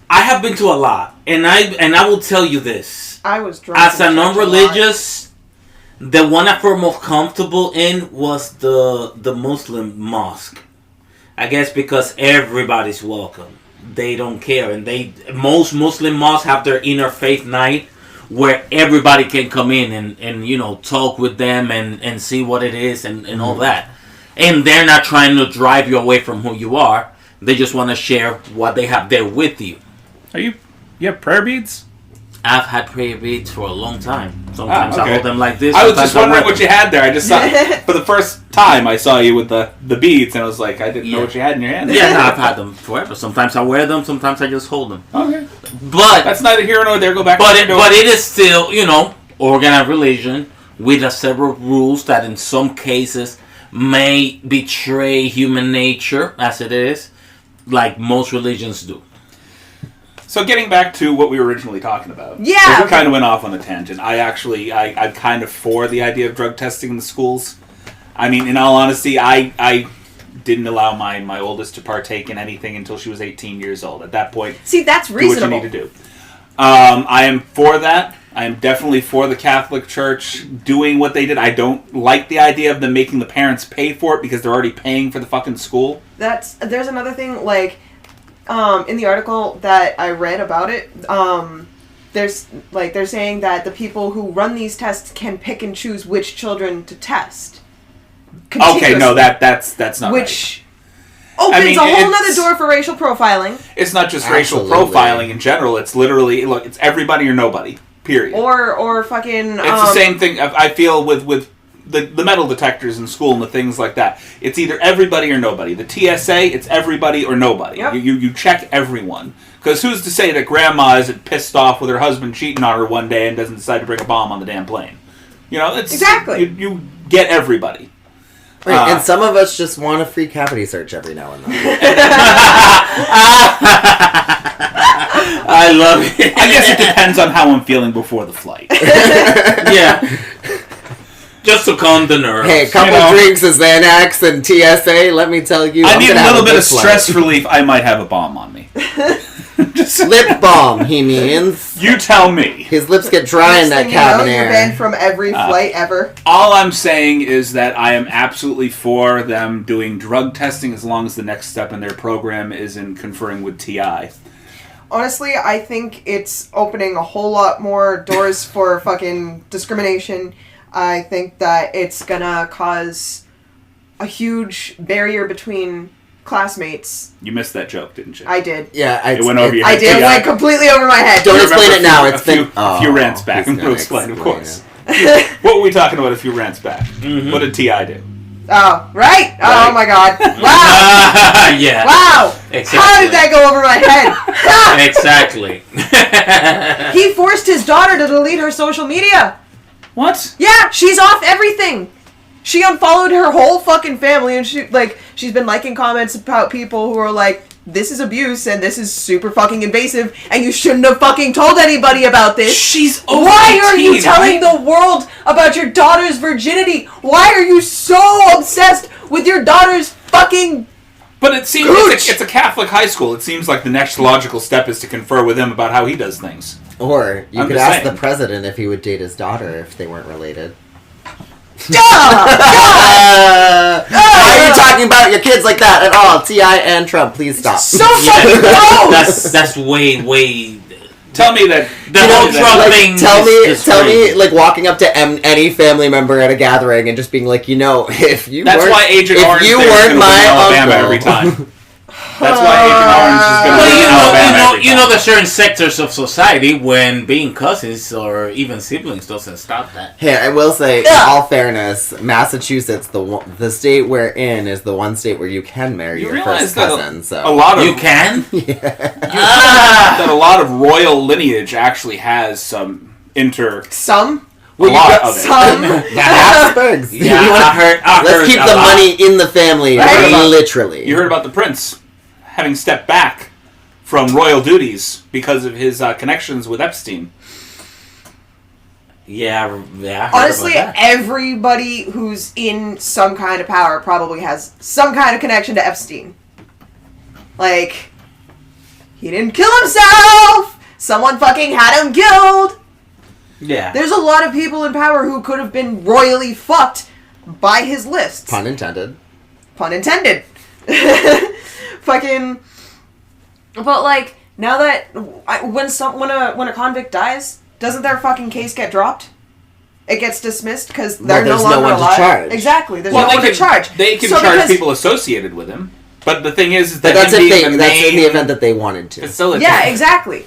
I have been to a lot, and I will tell you this. I was drunk. As a non-religious, the one I felt most comfortable in was the Muslim mosque. I guess because everybody's welcome. They don't care, and most Muslim mosques have their interfaith night where everybody can come in and talk with them and see what it is and all that. And they're not trying to drive you away from who you are. They just want to share what they have there with you. You have prayer beads? I've had prayer beads for a long time. Sometimes I hold them like this. I was just wondering what you had there. I just saw for the first time I saw you with the beads, and I was like, I didn't know what you had in your hand. Yeah, no, I've had them forever. Sometimes I wear them. Sometimes I just hold them. Okay, but that's neither here nor there. Go back. But it is still organized religion with several rules that in some cases may betray human nature, as it is, like most religions do. So getting back to what we were originally talking about. Yeah. We kind of went off on a tangent. I'm kind of for the idea of drug testing in the schools. I mean, in all honesty, I didn't allow my oldest to partake in anything until she was 18 years old. At that point, see, that's reasonable. Do what you need to do. I am for that. I am definitely for the Catholic Church doing what they did. I don't like the idea of them making the parents pay for it because they're already paying for the fucking school. There's another thing, like, in the article that I read about it, they're saying that the people who run these tests can pick and choose which children to test. Okay, no, that's not which right. Opens a whole nother door for racial profiling. It's not just racial profiling in general. It's literally, look, it's everybody or nobody, period. Or fucking... It's the same thing, I feel, with the metal detectors in school and the things like that. It's either everybody or nobody. The TSA, it's everybody or nobody. Yep. You check everyone. Because who's to say that grandma isn't pissed off with her husband cheating on her one day and doesn't decide to bring a bomb on the damn plane? It's... Exactly. You get everybody. Right, and some of us just want a free cavity search every now and then. I love it. I guess it depends on how I'm feeling before the flight. Yeah. Just to calm the nerves. Hey, a couple drinks of Xanax and TSA, let me tell you. I need a little bit of stress relief. I might have a bomb on me. Lip balm, he means. You tell me. His lips get dry in that cabin air. You're banned from every flight ever. All I'm saying is that I am absolutely for them doing drug testing as long as the next step in their program is in conferring with TI. Honestly, I think it's opening a whole lot more doors for fucking discrimination. I think that it's gonna cause a huge barrier between classmates. You missed that joke, didn't you? I did. Yeah, it went over your head. I did. It went completely over my head. Don't explain it now. It's been a few rants back. I'm going to explain, of course. What were we talking about a few rants back? Mm-hmm. What did T.I. do? Oh, right? Oh, my God. Wow. Yeah. Wow. Exactly. How did that go over my head? Exactly. He forced his daughter to delete her social media. What? Yeah, she's off everything. She unfollowed her whole fucking family, and she's been liking comments about people who are like, this is abuse, and this is super fucking invasive, and you shouldn't have fucking told anybody about this. She's over Why 18, are you telling the world about your daughter's virginity? Why are you so obsessed with your daughter's fucking... But it seems it's a Catholic high school. It seems like the next logical step is to confer with him about how he does things. Or you could ask the president if he would date his daughter if they weren't related. Why are you talking about your kids like that at all? T.I. and Trump, please stop. So fucking gross! That's way Tell me that The whole drug thing. Tell is me, crazy. like walking up to any family member at a gathering and just being like, if you That's weren't, why Agent if Orange you there is weren't gonna my win Alabama uncle. every time. That's why Agent Orange is going to win Alabama every you know, time. there's certain sectors of society when being cousins or even siblings doesn't stop that. Hey, I will say, in all fairness, Massachusetts, the state we're in, is the one state where you can marry You your realize first that cousin. So a lot of You can? that a lot of royal lineage actually has some Some. a lot of it. Some. Habsburgs. Yeah, I Let's heard keep a the lot. money in the family, Right. literally. You heard about the prince having stepped back from royal duties because of his connections with Epstein. Yeah, I heard Honestly, about that. everybody who's in some kind of power probably has some kind of connection to Epstein. Like, he didn't kill himself! Someone fucking had him killed! Yeah. There's a lot of people in power who could have been royally fucked by his lists. Pun intended. Pun intended. Fucking. But like, now that when a convict dies, doesn't their fucking case get dropped? It gets dismissed because they're there's no no longer one to alive. charge. Exactly. There's Well, no one to charge. They can So charge because- people associated with him. But the thing is But that that's him if being they, the that's in the main event that they wanted to. facilitator. Yeah, exactly.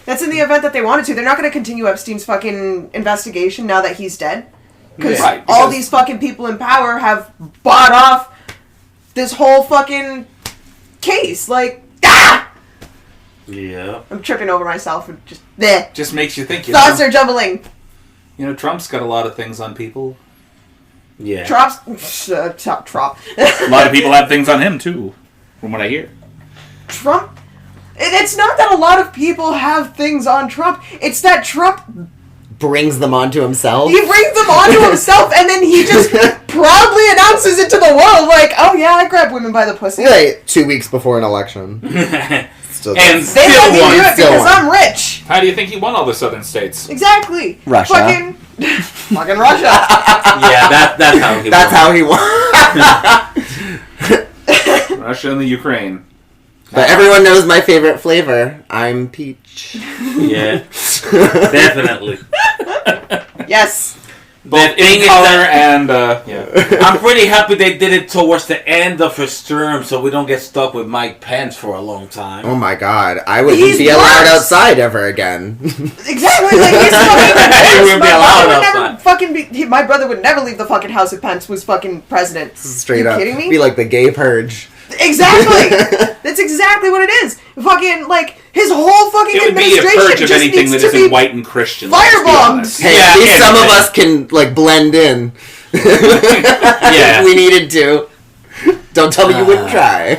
That's in the event that they wanted to. They're not going to continue Epstein's fucking investigation now that he's dead. Because Right, all because- these fucking people in power have bought off this whole fucking case. Like, ah! Yeah. I'm tripping over myself and just bleh. Just makes you think. Thoughts are jumbling. Trump's got a lot of things on people. Yeah. Trump's Trump. A lot of people have things on him too, from what I hear. Trump. It's not that a lot of people have things on Trump. It's that Trump, Brings them onto himself. he brings them onto himself and then he just proudly announces it to the world like, oh yeah, I grab women by the pussy. Right, 2 weeks before an election. Still And They still let me do one. it still because won. I'm rich. How do you think he won all the southern states? Exactly. Russia. Fucking Russia. Yeah, that's how he That's was. how he won. Russia and the Ukraine. But everyone knows my favorite flavor. I'm peach. Yeah. Definitely. Yes. Both thing in is color that- and yeah. I'm pretty happy they did it towards the end of his term so we don't get stuck with Mike Pence for a long time. Oh my god. I wouldn't He's be allowed worse. outside ever again. Exactly. Like he's fucking He wouldn't be my allowed brother would outside. never fucking be. My brother would never leave the fucking house if Pence was fucking president. Straight you up. kidding me? Be like the gay purge. Exactly. That's exactly what it is. Fucking like his whole fucking It would be a administration purge of just anything needs that to isn't be white and Christian. let's be firebombed. honest. Hey, Yeah, at least some of anything. us can like blend in. Yeah. If we needed to. Don't tell me you wouldn't try.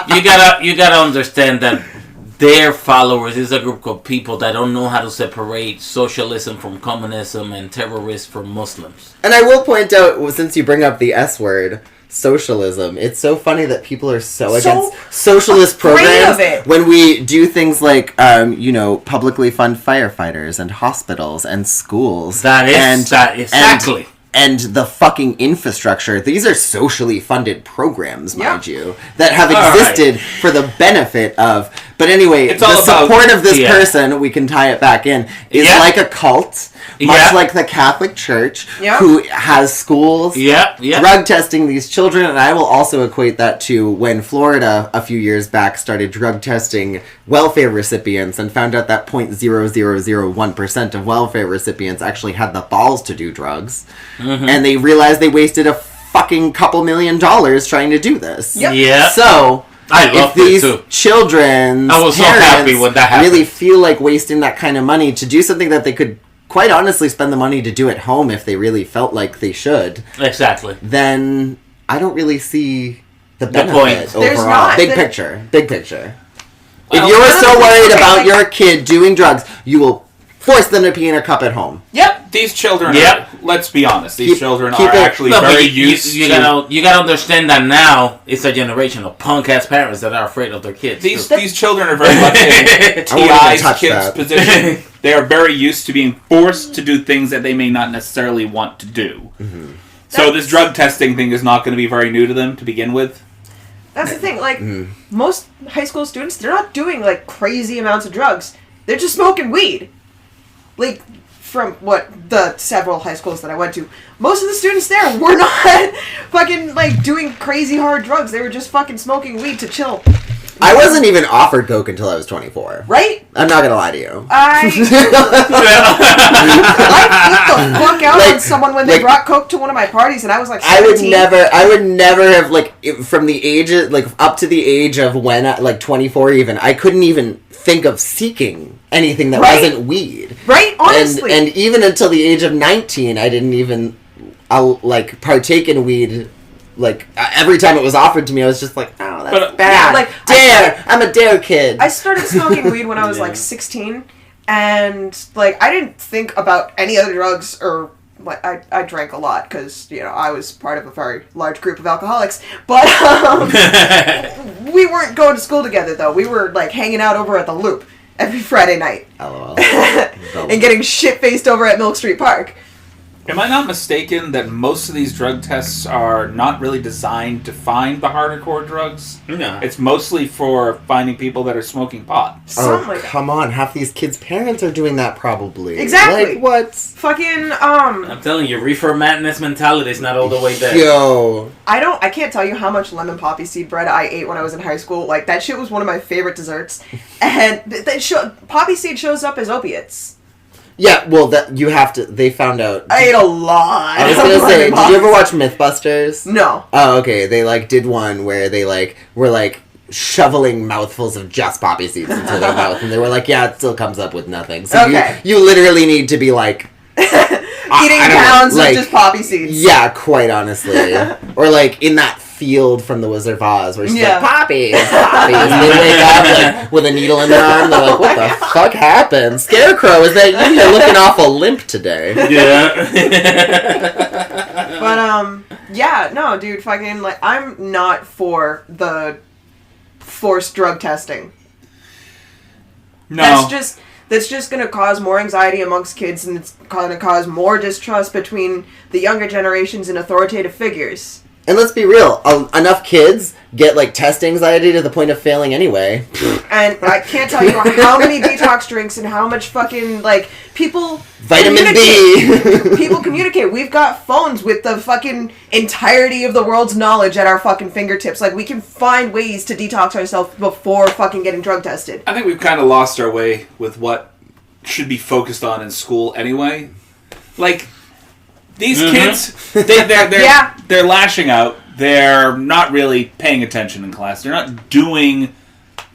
You gotta understand that their followers is a group of people that don't know how to separate socialism from communism and terrorists from Muslims. And I will point out, since you bring up the S word, socialism, it's so funny that people are so against socialist afraid programs of it. when we do things like, publicly fund firefighters and hospitals and schools. Exactly. And the fucking infrastructure. These are socially funded programs, mind Yeah. you, that have All existed for the benefit of... But anyway, It's the all about- support of this Yeah. person, we can tie it back in, is Yeah. like a cult, much Yeah. like the Catholic Church, Yeah. who has schools Yeah. drug testing these children. And I will also equate that to when Florida, a few years back, started drug testing welfare recipients and found out that 0.0001% of welfare recipients actually had the balls to do drugs. And they realized they wasted a fucking couple $1 million trying to do this. Yep. Yeah. So, I if loved it these too. children's I was so parents happy when that happened. really feel like wasting that kind of money to do something that they could quite honestly spend the money to do at home if they really felt like they should, Exactly. then I don't really see the point. benefit There's overall. not. Big picture. If Well, you're so worried okay, about like- your kid doing drugs, you will force them to pee in a cup at home. Yep. These children, Yep. are, let's be honest, these Keep- children keep are it- actually No, but very you used to... gotta understand that now it's a generation of punk ass parents that are afraid of their kids. These children are very much in I wouldn't even T.I.'s touch kids' that. position. They are very used to being forced to do things that they may not necessarily want to do. So this drug testing thing is not going to be very new to them to begin with. That's the thing. Like most high school students, they're not doing like crazy amounts of drugs. They're just smoking weed. Like, from the several high schools that I went to, most of the students there were not fucking, like, doing crazy hard drugs. They were just fucking smoking weed to chill. I wasn't even offered coke until I was 24. Right? I'm not gonna lie to you. I flipped the fuck out on someone when they brought coke to one of my parties, and I was like 17. I would never have, like, from the age of, like, up to the age of when, like, 24 even, I couldn't even think of seeking anything that wasn't weed. Right? Honestly. And even until the age of 19, I didn't even, like, partake in weed. Like, every time it was offered to me, I was just like, oh, that's bad. Yeah, like, I'm a dare kid. I started smoking weed when I was, like, 16, and, like, I didn't think about any other drugs, or, like, I drank a lot, because, you know, I was part of a very large group of alcoholics, but, we weren't going to school together, though. We were, like, hanging out over at the Loop every Friday night. LOL. And getting shit-faced over at Milk Street Park. Am I not mistaken that most of these drug tests are not really designed to find the hardcore drugs? No. It's mostly for finding people that are smoking pot. Something like that. Come on. Half these kids' parents are doing that probably. Exactly. Like, what? Fucking, I'm telling you, reefer madness mentality is not all the way there. Yo. I can't tell you how much lemon poppy seed bread I ate when I was in high school. Like, that shit was one of my favorite desserts. And poppy seed shows up as opiates. Yeah, well, that you have to. They found out. I ate a lot. I was gonna say, did you ever watch MythBusters? No. Oh, okay. They like did one where they like were like shoveling mouthfuls of just poppy seeds into their mouth, and they were like, "Yeah, it still comes up with nothing." So okay. you literally need to be like eating pounds of just poppy seeds. Yeah, quite honestly, or like in that field from The Wizard of Oz where she's like, poppies, and they wake up like with a needle in their arm. They're like, what the fuck happened? Scarecrow, is that you? You're looking awful limp today. Yeah. But yeah, no, dude, fucking, like, I'm not for the forced drug testing. No. That's just going to cause more anxiety amongst kids, and it's going to cause more distrust between the younger generations and authoritative figures. And let's be real, enough kids get, like, test anxiety to the point of failing anyway. And I can't tell you how many detox drinks and how much fucking, like, people... Vitamin B! People communicate. We've got phones with the fucking entirety of the world's knowledge at our fucking fingertips. Like, we can find ways to detox ourselves before fucking getting drug tested. I think we've kind of lost our way with what should be focused on in school anyway. Like... These kids, they're lashing out. They're not really paying attention in class. They're not doing,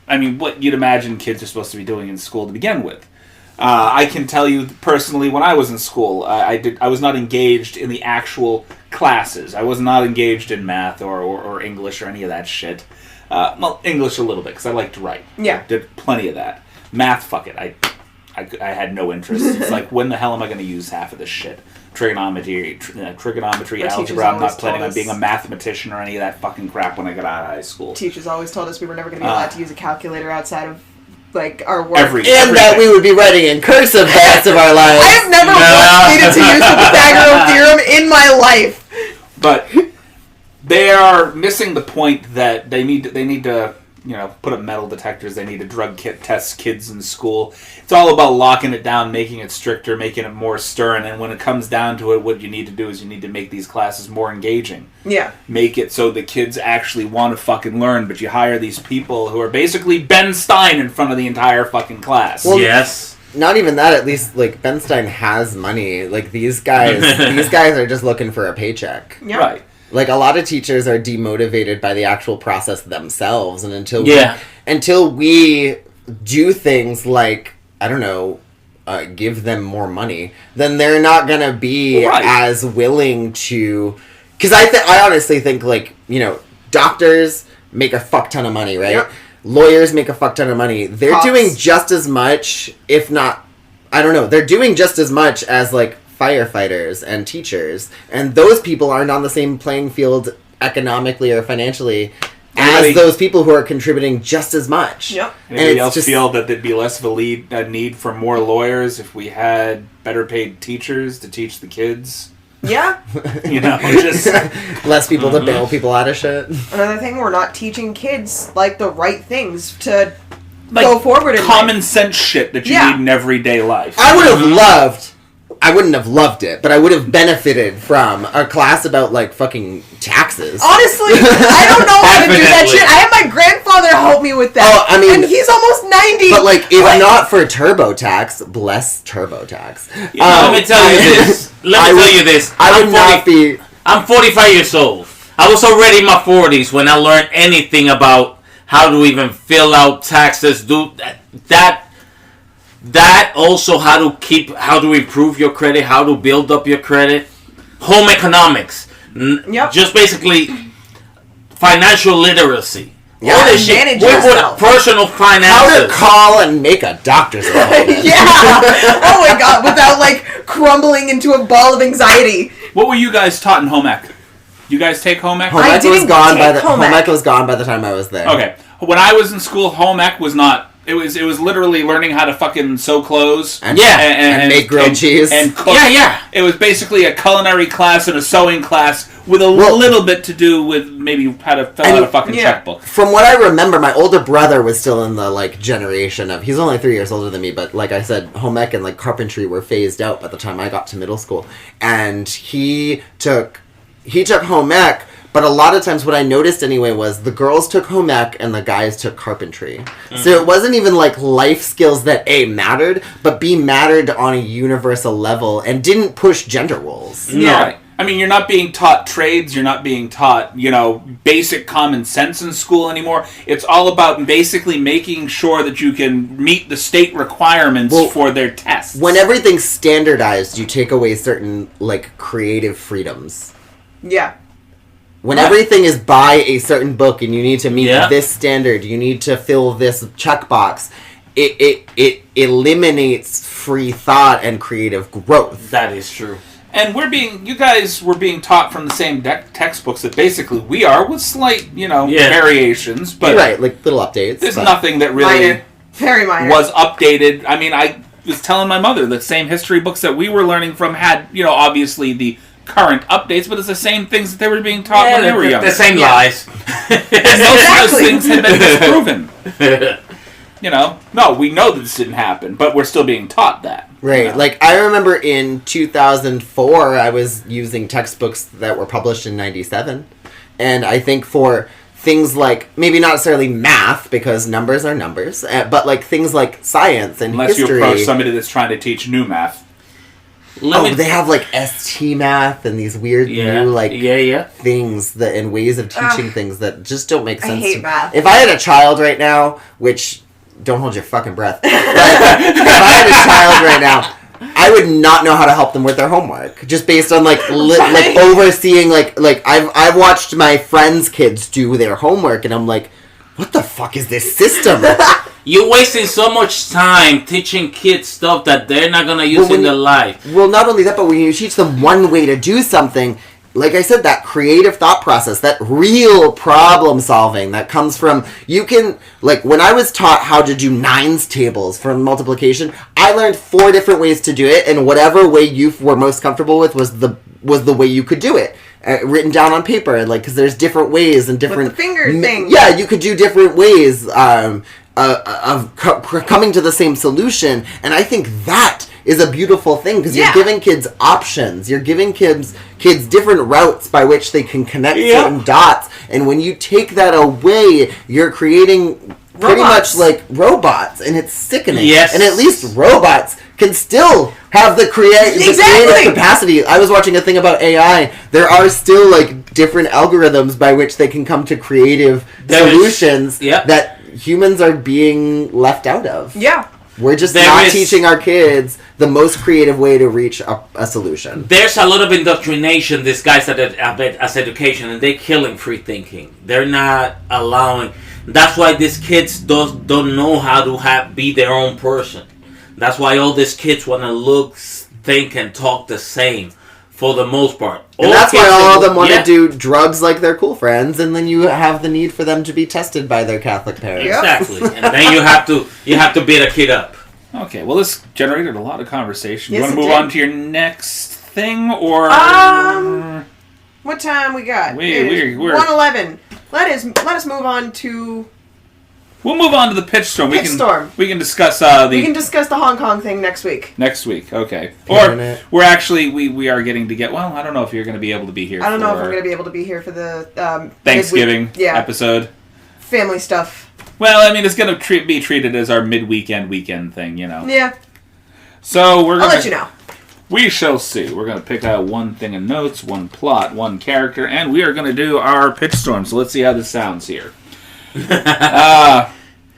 I mean, what you'd imagine kids are supposed to be doing in school to begin with. I can tell you personally, when I was in school, I was not engaged in the actual classes. I was not engaged in math or English or any of that shit. Well, English a little bit, because I like to write. Yeah. Did plenty of that. Math, fuck it. I had no interest. It's like, when the hell am I going to use half of this shit? Trigonometry, algebra. I'm not planning on being a mathematician or any of that fucking crap when I got out of high school. Teachers always told us we were never going to be allowed to use a calculator outside of, like, our work. And that we would be writing in cursive the rest of our lives. I have never once needed to use the Pythagorean theorem in my life. But they are missing the point that they need to put up metal detectors. They need to drug test kids in school. It's all about locking it down, making it stricter, making it more stern. And when it comes down to it, what you need to do is you need to make these classes more engaging. Yeah. Make it so the kids actually want to fucking learn, but you hire these people who are basically Ben Stein in front of the entire fucking class. Well, yes. Not even that, at least, like, Ben Stein has money. Like, these guys are just looking for a paycheck. Yeah. Right. Like, a lot of teachers are demotivated by the actual process themselves, and until we do things like, I don't know, give them more money, then they're not gonna be as willing to... Because I honestly think, like, doctors make a fuck ton of money, right? Yep. Lawyers make a fuck ton of money. They're doing just as much, if not... I don't know, they're doing just as much as, like, firefighters and teachers, and those people aren't on the same playing field economically or financially as those people who are contributing just as much. Yep. Anybody else feel that there'd be less of a need for more lawyers if we had better paid teachers to teach the kids? Yeah. Just less people to bail people out of shit. Another thing, we're not teaching kids, like, the right things to go forward in common life. sense shit that you need in everyday life. I wouldn't have loved it, but I would have benefited from a class about, like, fucking taxes. Honestly, I don't know how to do that shit. I have my grandfather help me with that. Oh, I mean... And he's almost 90. But, like, if not for TurboTax, bless TurboTax. Let me tell you this. I'm 45 years old. I was already in my 40s when I learned anything about how to even fill out taxes, do that also how to improve your credit, how to build up your credit, home economics, just basically financial literacy. Yeah, all this shit. Personal finances. How to call and make a doctor's appointment. Yeah. Oh my god, without like crumbling into a ball of anxiety. What were you guys taught in home ec? You guys take home ec? Home ec was gone by the time I was there. Okay. When I was in school, home ec was not. It was literally learning how to fucking sew clothes and make grilled cheese and cook. Yeah. It was basically a culinary class and a sewing class with a little bit to do with maybe how to fill out a fucking checkbook. From what I remember, my older brother was still in the like generation of. He's only 3 years older than me, but like I said, home ec and like carpentry were phased out by the time I got to middle school, and he took home ec. But a lot of times what I noticed anyway was the girls took home ec and the guys took carpentry. Mm-hmm. So it wasn't even like life skills that A, mattered, but B, mattered on a universal level and didn't push gender roles. Yeah. I mean, you're not being taught trades, you're not being taught, basic common sense in school anymore. It's all about basically making sure that you can meet the state requirements for their tests. When everything's standardized, you take away certain, like, creative freedoms. Yeah. When everything is by a certain book and you need to meet this standard, you need to fill this checkbox, it eliminates free thought and creative growth. That is true. And you guys were being taught from the same textbooks that basically we are, with slight, variations. But right, like little updates. There's nothing that really very minor was updated. I mean, I was telling my mother the same history books that we were learning from had, obviously the current updates, but it's the same things that they were being taught when they were young. The same lies. And most of those things have been disproven. No, we know that this didn't happen, but we're still being taught that. Right. Like, I remember in 2004, I was using textbooks that were published in 97. And I think for things like, maybe not necessarily math, because numbers are numbers, but like things like science and Unless history. you approach somebody that's trying to teach new math. They have like ST math and these weird new things that and ways of teaching things that just don't make sense. I hate math. If I had a child right now, which don't hold your fucking breath, but if I had a child right now, I would not know how to help them with their homework just based on like overseeing like I've watched my friends' kids do their homework and I'm like, what the fuck is this system? You're wasting so much time teaching kids stuff that they're not going to use in their life. Well, not only that, but when you teach them one way to do something, like I said, that creative thought process, that real problem solving that comes from, when I was taught how to do nines tables for multiplication, I learned 4 different ways to do it, and whatever way you were most comfortable with was the way you could do it. Written down on paper, and because there's different ways and different... With the finger thing. Yeah, you could do different ways of coming to the same solution, and I think that is a beautiful thing because you're giving kids options. You're giving kids different routes by which they can connect certain dots, and when you take that away, you're creating pretty much like robots, and it's sickening. Yes. And at least robots can still have the creative capacity. I was watching a thing about AI. There are still like different algorithms by which they can come to creative solutions that humans are being left out of. Yeah. We're just not teaching our kids the most creative way to reach a solution. There's a lot of indoctrination disguised as education, and they're killing free thinking. They're not allowing... That's why these kids don't know how to be their own person. That's why all these kids want to look, think, and talk the same, for the most part. And that's why all of them want to do drugs like their cool friends, and then you have the need for them to be tested by their Catholic parents. Exactly. And then you have to beat a kid up. Okay, well, this generated a lot of conversation. You want to move on to your next thing, or... What time we got? We're 1:11. Let us move on to We'll move on to the pitchstorm. Pitchstorm. We can discuss We can discuss the Hong Kong thing next week. next week. Okay. Internet. Or we're actually we are getting to get. Well, I don't know if you're going to be able to be here. I don't know if I'm going to be able to be here for the Thanksgiving midweek- episode. family stuff. Well, I mean, it's going to be treated as our weekend thing, you know. Yeah, So we're I'll gonna, let you know. We shall see. We're going to pick out one thing of notes, one plot, one character, and we are going to do our pitchstorm. So let's see how this sounds here.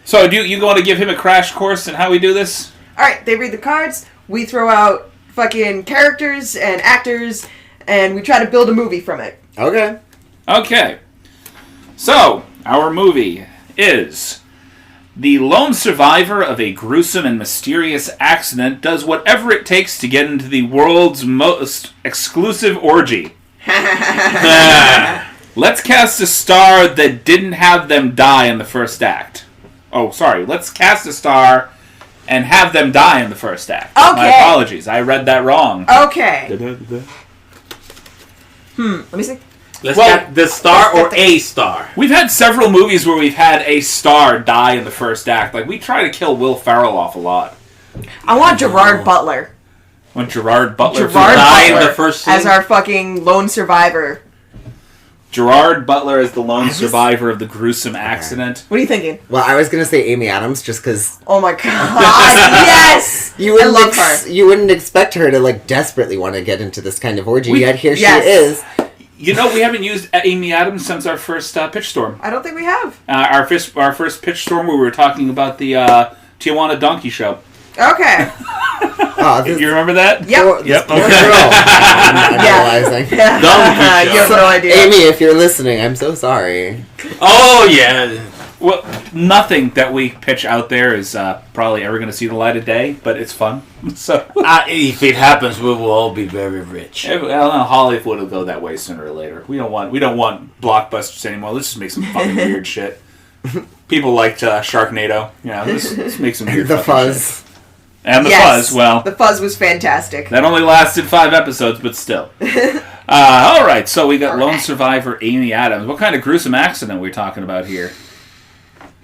So do you want to give him a crash course in how we do this? All right, they read the cards. We throw out fucking characters and actors, and we try to build a movie from it. Okay. Okay. So, our movie is... The lone survivor of a gruesome and mysterious accident does whatever it takes to get into the world's most exclusive orgy. Let's cast a star that didn't have them die in the first act. Oh, sorry. Let's cast a star and have them die in the first act. Okay. My apologies. I read that wrong. Okay. Let me see. Let's Well, get the star or a star. We've had several movies where we've had a star die in the first act. Like, we try to kill Will Ferrell off a lot. I want Gerard Butler. When Gerard Butler... Gerard die in Butler the first scene? as our fucking lone survivor. Gerard Butler is the lone survivor of the gruesome accident. What are you thinking? Well, I was gonna say Amy Adams just because Oh my god! Yes, you wouldn't I love her. you wouldn't expect her to like desperately want to get into this kind of orgy. Yet here yes. she is. You know, we haven't used Amy Adams since our first pitchstorm. I don't think we have. Our first pitchstorm where we were talking about the Tijuana Donkey Show. Okay. Oh, this You remember that? Yep. poor, Yep. Poor girl. I'm Yeah. realizing. You have no idea. Amy, if you're listening, I'm so sorry. Oh, yeah. Well, nothing that we pitch out there is probably ever going to see the light of day, but it's fun. So, If it happens, we will all be very rich. well, Hollywood will go that way sooner or later. We don't want blockbusters anymore. Let's just make some fucking weird shit. People liked Sharknado. Yeah, let's make some weird The fucking Fuzz. shit. And the Yes. Fuzz, well, The Fuzz was fantastic. that only lasted 5 episodes, but still. All right, so we got lone survivor Amy Adams. What kind of gruesome accident are we talking about here?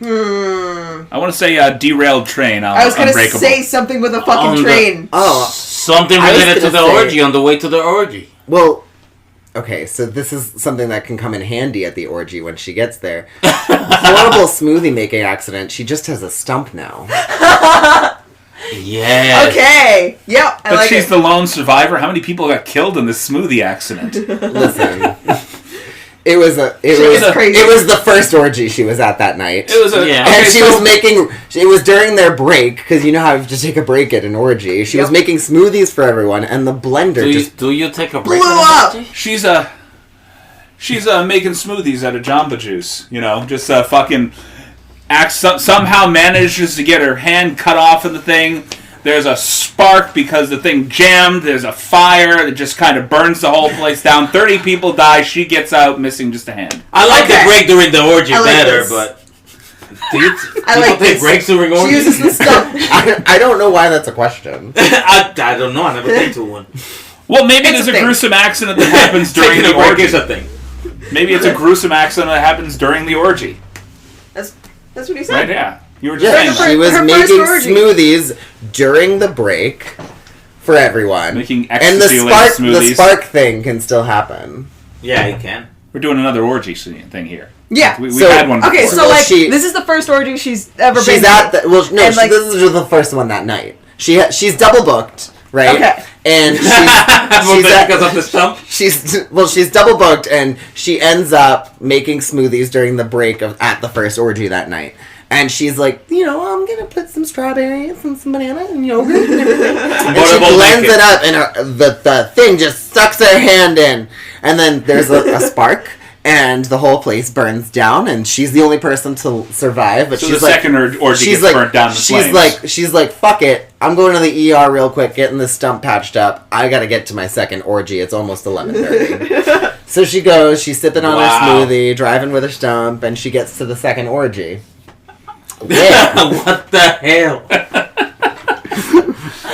I want to say derailed train. I was gonna Unbreakable. say something with a On fucking the- train. Oh, Something I was related to gonna the say- orgy, on the way to the orgy. well, okay, so this is something that can come in handy at the orgy when she gets there. Horrible smoothie making accident. She just has a stump now. Yeah. Okay. Yep. I But like she's it. the lone survivor. How many people got killed in this smoothie accident? Listen. It was crazy. it was the first orgy she was at that night. It was a Yeah. And okay, she so- was making. It was during their break because you know how you have to take a break at an orgy. She was Yep. making smoothies for everyone, and the blender just Do you take a break? Blew on the up. orgy? She's making smoothies out of Jamba Juice. You know, just fucking somehow manages to get her hand cut off of the thing. There's a spark because the thing jammed. There's a fire that just kind of burns the whole place down. 30 people die. She gets out missing just a hand. I like Okay. the break during the orgy I like better, this. but do you I people like take this. breaks during She orgies? uses the stuff. I don't know why that's a question. I don't know. I never been to one. Well, maybe It's there's a a thing. gruesome accident that happens during Taking the a break orgy. is a thing. Maybe it's a gruesome accident that happens during the orgy. That's what he said. Right? Yeah. You were just Yeah, saying her that. she was first making orgy. smoothies during the break for everyone. Making and the ecstasy-laden the smoothies. spark thing can still happen. Yeah, you can. We're doing another orgy thing here. Yeah. We So- had one before. Okay, so Well, like she- this is the first orgy she's ever been. She's at the well, no, And, like- this is the first one that night. She's double booked, right? Okay. And she's Because of the stump? she's double booked, and she ends up making smoothies during the break at the first orgy that night. And she's like, I'm gonna put some strawberries and some banana and yogurt and everything. And she Butterball blends bacon. it up, and the thing just sucks her hand in. And then there's a spark, and the whole place burns down, and she's the only person to survive. But So she's the like, second orgy she's gets like, burnt down in flames. she's like, fuck it. I'm going to the ER real quick, getting this stump patched up. I gotta get to my second orgy. It's almost 11:30. So she goes. She's sipping on her Wow. smoothie, driving with her stump, and she gets to the second orgy. Yeah. What the hell?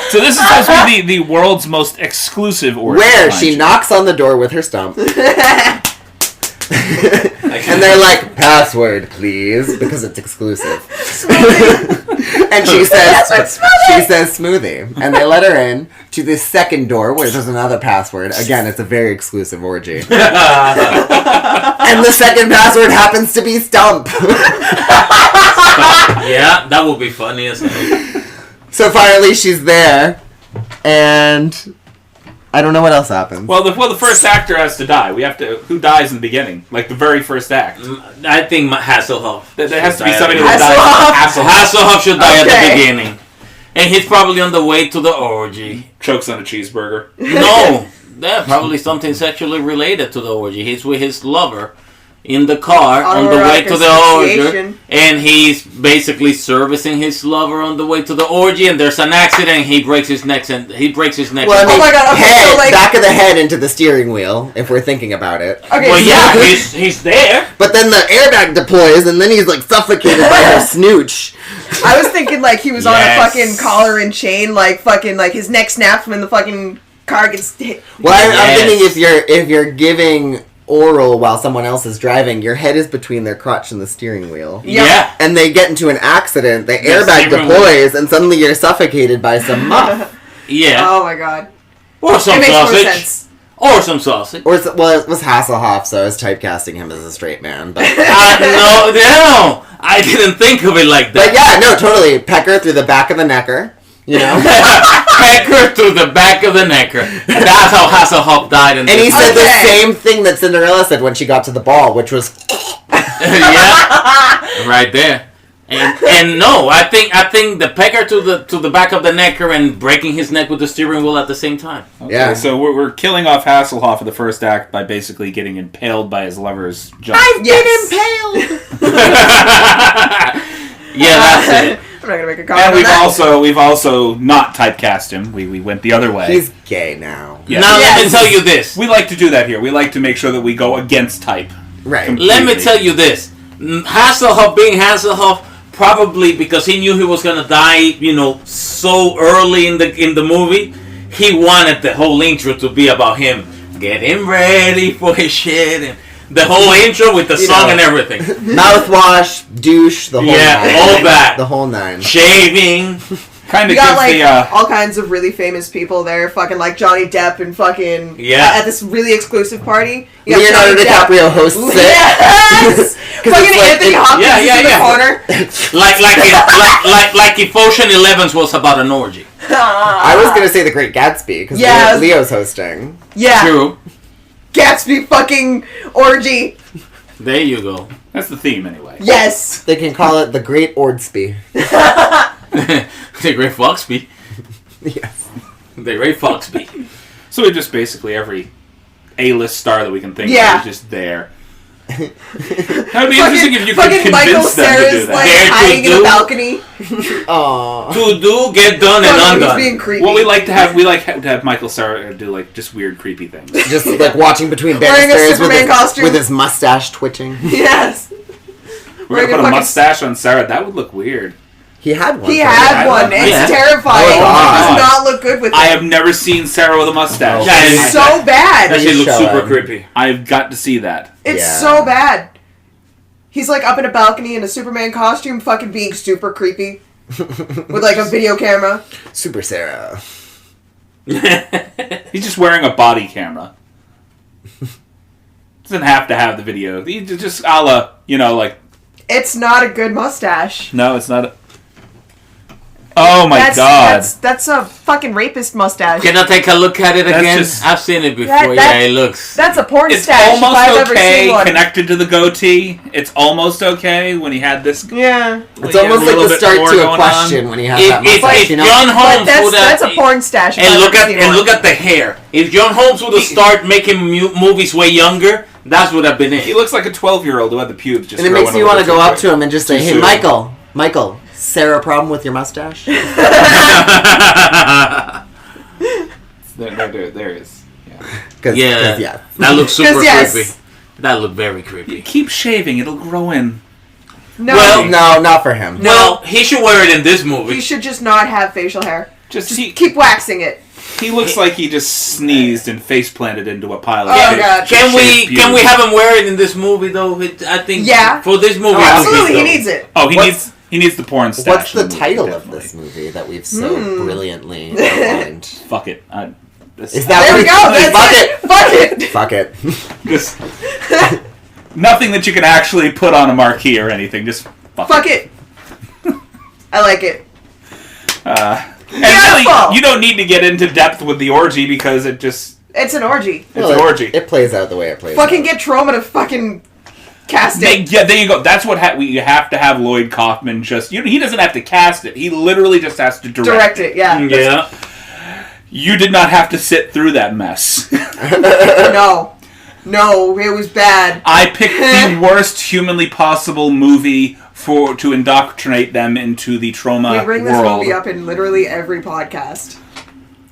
So this is supposed to be the world's most exclusive orgy. Where mind she you. knocks on the door with her stump. And they're like, password, please, because it's exclusive. And she says smoothie. And they let her in to this second door where there's another password. Again, it's a very exclusive orgy. And the second password happens to be Stump. Yeah, that would be funny as hell. So finally she's there, and I don't know what else happens. Well, the first actor has to die. We have to. Who dies in the beginning? Like the very first act. I think Hasselhoff. There has to be somebody who Hasselhoff. dies. Hasselhoff should die at the Okay. beginning. And he's probably on the way to the orgy. Chokes on a cheeseburger. No, that's probably something sexually related to the orgy. He's with his lover in the car on the way to the orgy, Asphyxiation. and he's basically servicing his lover on the way to the orgy, and there's an accident, and he breaks his neck. Well, I and- mean, Oh my God, okay, head, so, like- back of the head into the steering wheel, if we're thinking about it. Okay, Well, so- yeah, he's there. But then the airbag deploys, and then he's like suffocated by her snooch. I was thinking like he was on a Yes. fucking collar and chain, like fucking like his neck snaps when the fucking car gets hit. Well, I'm Yes. thinking if you're giving oral while someone else is driving, your head is between their crotch and the steering wheel. Yeah. And they get into an accident, the airbag steering deploys, and suddenly you're suffocated by some muff. Yeah. Oh my God. Or some It makes more sausage. sense. Or some sausage. Or, well, it was Hasselhoff, so I was typecasting him as a straight man. But, No, I didn't think of it like that. but yeah, no, totally. Pecker through the back of the necker, you know? Pecker through the back of the necker. That's how Hasselhoff died. In And he this said movie. the same thing that Cinderella said when she got to the ball, which was, Yeah, right there. And no, I think the pecker to the back of the necker and breaking his neck with the steering wheel at the same time. Okay, Yeah. So we're killing off Hasselhoff in the first act by basically getting impaled by his lover's junk. Yes. Yeah, that's it. I'm not gonna make a comment And on that. we've also not typecast him. We went the other way. he's gay now. Yeah. Now let me Yes. tell you this. We like to do that here. We like to make sure that we go against type. Right. Let me tell you this. Hasselhoff being Hasselhoff, probably because he knew he was gonna die, so early in the movie, he wanted the whole intro to be about him getting ready for his shit and the whole intro with the song and everything. Mouthwash, douche, the whole nine. all that. The whole nine. Shaving. Kind You of got gives like the all kinds of really famous people there, fucking like Johnny Depp and fucking Yeah. at this really exclusive party. You got Leonardo Johnny Depp. DiCaprio hosts it. Yes, 'Cause fucking it's like- Anthony Hopkins Yeah, is in the yeah. corner. like if Ocean Elevens was about an orgy. I was gonna say The Great Gatsby because Yeah. Leo's hosting. Yeah, True. Gatsby fucking orgy. There you go. that's the theme anyway. Yes. They can call it The Great Ordsby. The Great Foxby. Yes. The Great Foxby. So we just basically every A-list star that we can think Yeah. of is just there. That'd be interesting if you could fucking Michael convince them to do Cera's like that. Dare to hiding in do. a balcony. Aww. To do, get done, and Fucking, he's undone. being creepy. Well, we like to have Michael Cera do like just weird, creepy things. Just like watching between Wearing a banisters Superman costume. with his mustache twitching. Yes. We're Wearing gonna put a fucking- mustache on Sarah. That would look weird. He had one. He for had a while. one. It's Yeah. terrifying. Oh, It God. does not look good with I it. have never seen Sarah with a mustache. Oh, Yeah, It's so bad. That shit looks show super him. creepy. I've got to see that. It's Yeah. so bad. He's like up in a balcony in a Superman costume, fucking being super creepy. With like a video camera. Super Sarah. He's just wearing a body camera. Doesn't have to have the video. He just a la, like, It's not a good mustache. no, it's not. Oh my god. That's a fucking rapist mustache. Can I take a look at it That's again? just- I've seen it before. That- Yeah, it looks. That's a porn It's stash if almost I've ever okay seen one. connected to the goatee. It's almost okay when he had this. Yeah. It's almost a like little the bit start more to a going question when he has If, that if, mustache, if you know? John But Holmes would that's have, a porn stash. if and I've look ever at seen and one. look at the hair. If John Holmes would have started making movies way younger, that's would have been He it. looks like a 12-year-old who had the pubes just And it makes growing you a want to little go too up to him and just say, Too "Hey, soon. Michael, Sarah, problem with your mustache?" quick. There is. Yeah. Cause, Yeah, yeah. that looks super 'Cause yes. creepy. That looked very creepy. Keep shaving; it'll grow in. No. Well, No, not for him. Well, he should wear it in this he movie. should just not have facial hair. Just Keep waxing it. He looks like he just sneezed and face planted into a pile of Oh, shit. God. Can we have him wear it in this movie though? I think for this movie, absolutely, he needs it. Oh, he needs the porn stash. What's the in movie, title definitely. of this movie that we've so brilliantly outlined? Fuck it. Is that There we go. That's it. Fuck it. Fuck it. This, nothing that you can actually put on a marquee or anything. Just Fuck it. I like it. And really, you don't need to get into depth with the orgy because it's an orgy. an orgy. It plays out the way it plays Fucking out. get Trauma to fucking cast it. Yeah, there you go. That's what you have to have Lloyd Kaufman just... he doesn't have to cast it. He literally just has to direct it, yeah. Yeah. You did not have to sit through that mess. No, it was bad. I picked the worst humanly possible movie to indoctrinate them into the trauma world. We bring this movie up in literally every podcast.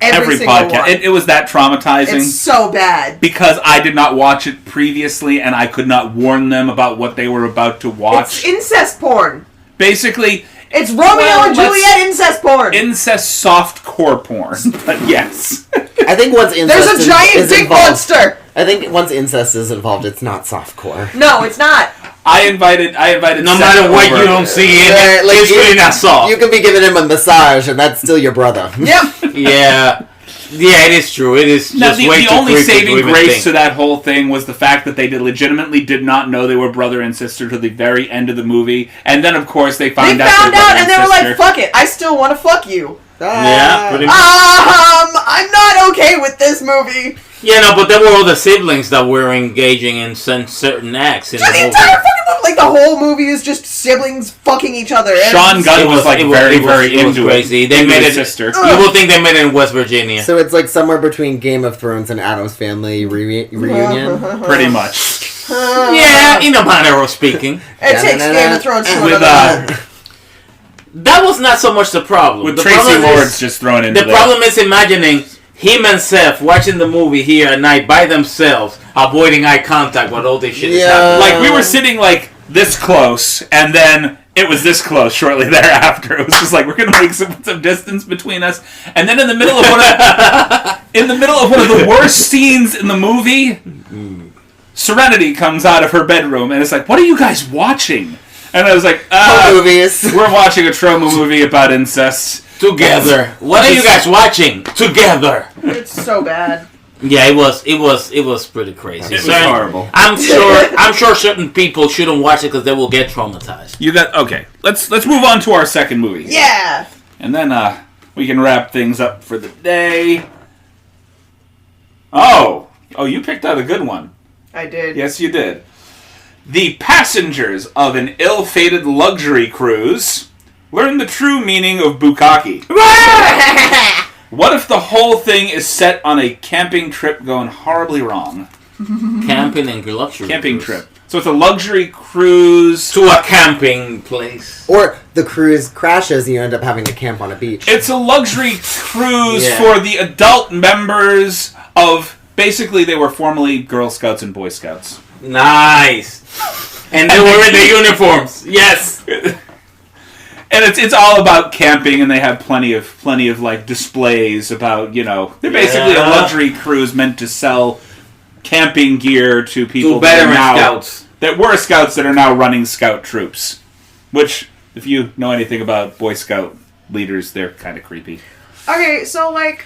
Every single podcast. one. It was that traumatizing. It's so bad. Because I did not watch it previously and I could not warn them about what they were about to watch. It's incest porn. Basically... It's Romeo and Juliet incest porn. Incest softcore porn. But yes. I think once incest There's a giant is dick involved, monster. I think once incest is involved, it's not softcore. No, it's not. I invited No Seth matter what over. you don't see it, Like, it's really not soft. You could be giving him a massage, and that's still your brother. Yep. Yeah. Yeah, it is true. It is Now, just the way too only creepy saving to even grace think. to that whole thing was the fact that they legitimately did not know they were brother and sister to the very end of the movie. And then, of course, they They found out found they're out brother and they were sister. like, fuck it, I still want to fuck you. Yeah, pretty much. I'm not okay with this movie. Yeah, no, but there were other siblings that were engaging in certain acts in Just the the movie. entire fucking movie, like the whole movie is just siblings fucking each other. And Sean Gunn was very into crazy. it. They Into made his it. sister. You will think they made it in West Virginia. So it's like somewhere between Game of Thrones and Addams Family reunion. Pretty much. Yeah, in a manner of speaking. It takes Game of Thrones to With another. That was not so much the problem. with The Tracy problem Lords is- just thrown into The there. problem is imagining him and Seth watching the movie here at night by themselves, avoiding eye contact while all this shit is happening. Like, we were sitting, like, this close, and then it was this close shortly thereafter. It was just like, we're going to make some distance between us. And then in the middle of one of the worst scenes in the movie, Serenity comes out of her bedroom, and it's like, what are you guys watching? And I was like, movies. we're watching a trauma movie about incest. Together. What are you guys watching? Together. It's so bad. Yeah, it was pretty crazy. It was horrible. I'm sure certain people shouldn't watch it because they will get traumatized. Okay. Let's move on to our second movie. Yeah. And then we can wrap things up for the day. Oh, you picked out a good one. I did. Yes, you did. The passengers of an ill-fated luxury cruise learn the true meaning of bukkake. What if the whole thing is set on a camping trip going horribly wrong? Camping and luxury Camping cruise. trip. So it's a luxury cruise. To a camping place. Or the cruise crashes and you end up having to camp on a beach. It's a luxury cruise Yeah. for the adult members of... Basically, they were formerly Girl Scouts and Boy Scouts. Nice. And they were in their uniforms. Yes. And it's all about camping, and they have plenty of like displays about, they're basically a luxury cruise meant to sell camping gear to people veteran scouts that were scouts that are now running scout troops. Which, if you know anything about Boy Scout leaders, they're kind of creepy. Okay, so like,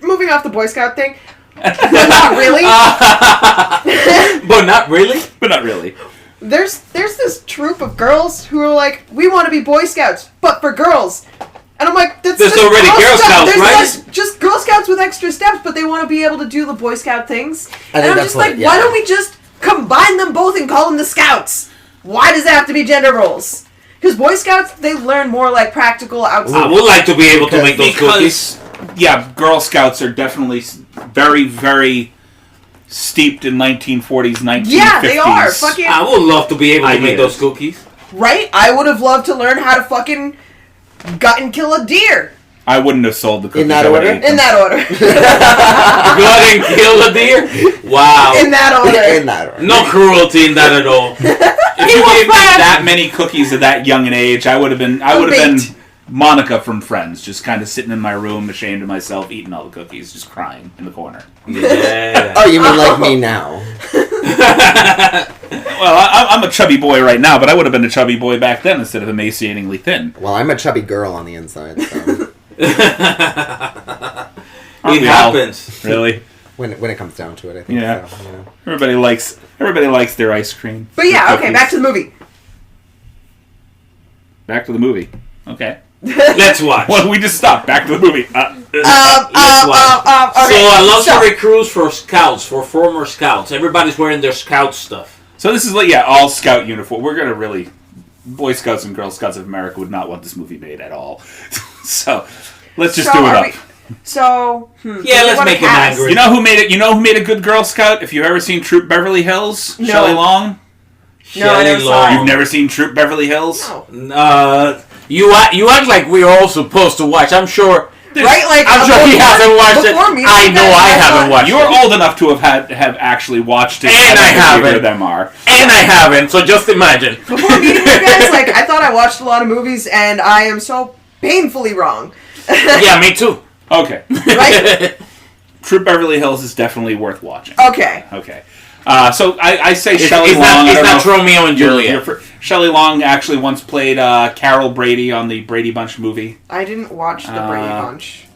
moving off the Boy Scout thing, but not really. But not really? But not really. There's this troop of girls who are like, we want to be Boy Scouts, but for girls. And I'm like, that's There's just already Girl Scouts, There's right? like just Girl Scouts with extra steps, but they want to be able to do the Boy Scout things. I And think I'm that's just what like, it- yeah. why don't we just combine them both and call them the Scouts? Why does it have to be gender roles? Because Boy Scouts, they learn more like practical outside. I would like to be able to make those cookies. Because, yeah, Girl Scouts are definitely very, very steeped in 1940s, 1950s. Yeah, they are. Fucking I would love to be able to make Ideas. those cookies. right. I would have loved to learn how to fucking gut and kill a deer I wouldn't have sold the cookies. In that I would've order? ate them. in that order. Go and kill a deer? Wow. In that order. In that order. No cruelty in that at all. If you gave me that many cookies at that young an age, I would have been Monica from Friends, just kind of sitting in my room, ashamed of myself, eating all the cookies, just crying in the corner. Yeah. Oh, you mean like me now? Well, I'm a chubby boy right now, but I would have been a chubby boy back then instead of emaciatingly thin. Well, I'm a chubby girl on the inside, so... It happens. Really? when it comes down to it, I think Yeah. so. Yeah. Everybody likes their ice cream. But yeah, okay, Cookies. back to the movie. Back to the movie. Okay. Let's watch. Well, we just stopped. Back to the movie. Let's watch. Okay, So I love to recruit for scouts, for former scouts. Everybody's wearing their scout stuff. So this is like, all scout uniform. We're going to really... Boy Scouts and Girl Scouts of America would not want this movie made at all. So, let's just do it up. Yeah, let's make him angry. You know who made it? You know who made a good Girl Scout? If you've ever seen Troop Beverly Hills? No. Shelley Long? No, I never saw it. You've never seen Troop Beverly Hills? No. You act like we're all supposed to watch. I'm sure. Right? Like, I'm sure he hasn't watched it. before me, I know I haven't watched it. You're old enough to have actually watched it. And I haven't. Neither of them are. And I haven't, so just imagine. Before meeting you guys, like, I thought I watched a lot of movies, and I am so painfully wrong. Yeah, me too. Okay. Right? Troop Beverly Hills is definitely worth watching. Okay. Okay. So I say Shelley It's Long. not Romeo and Juliet. Shelley Long actually once played Carol Brady on the Brady Bunch movie. I didn't watch the Brady Bunch.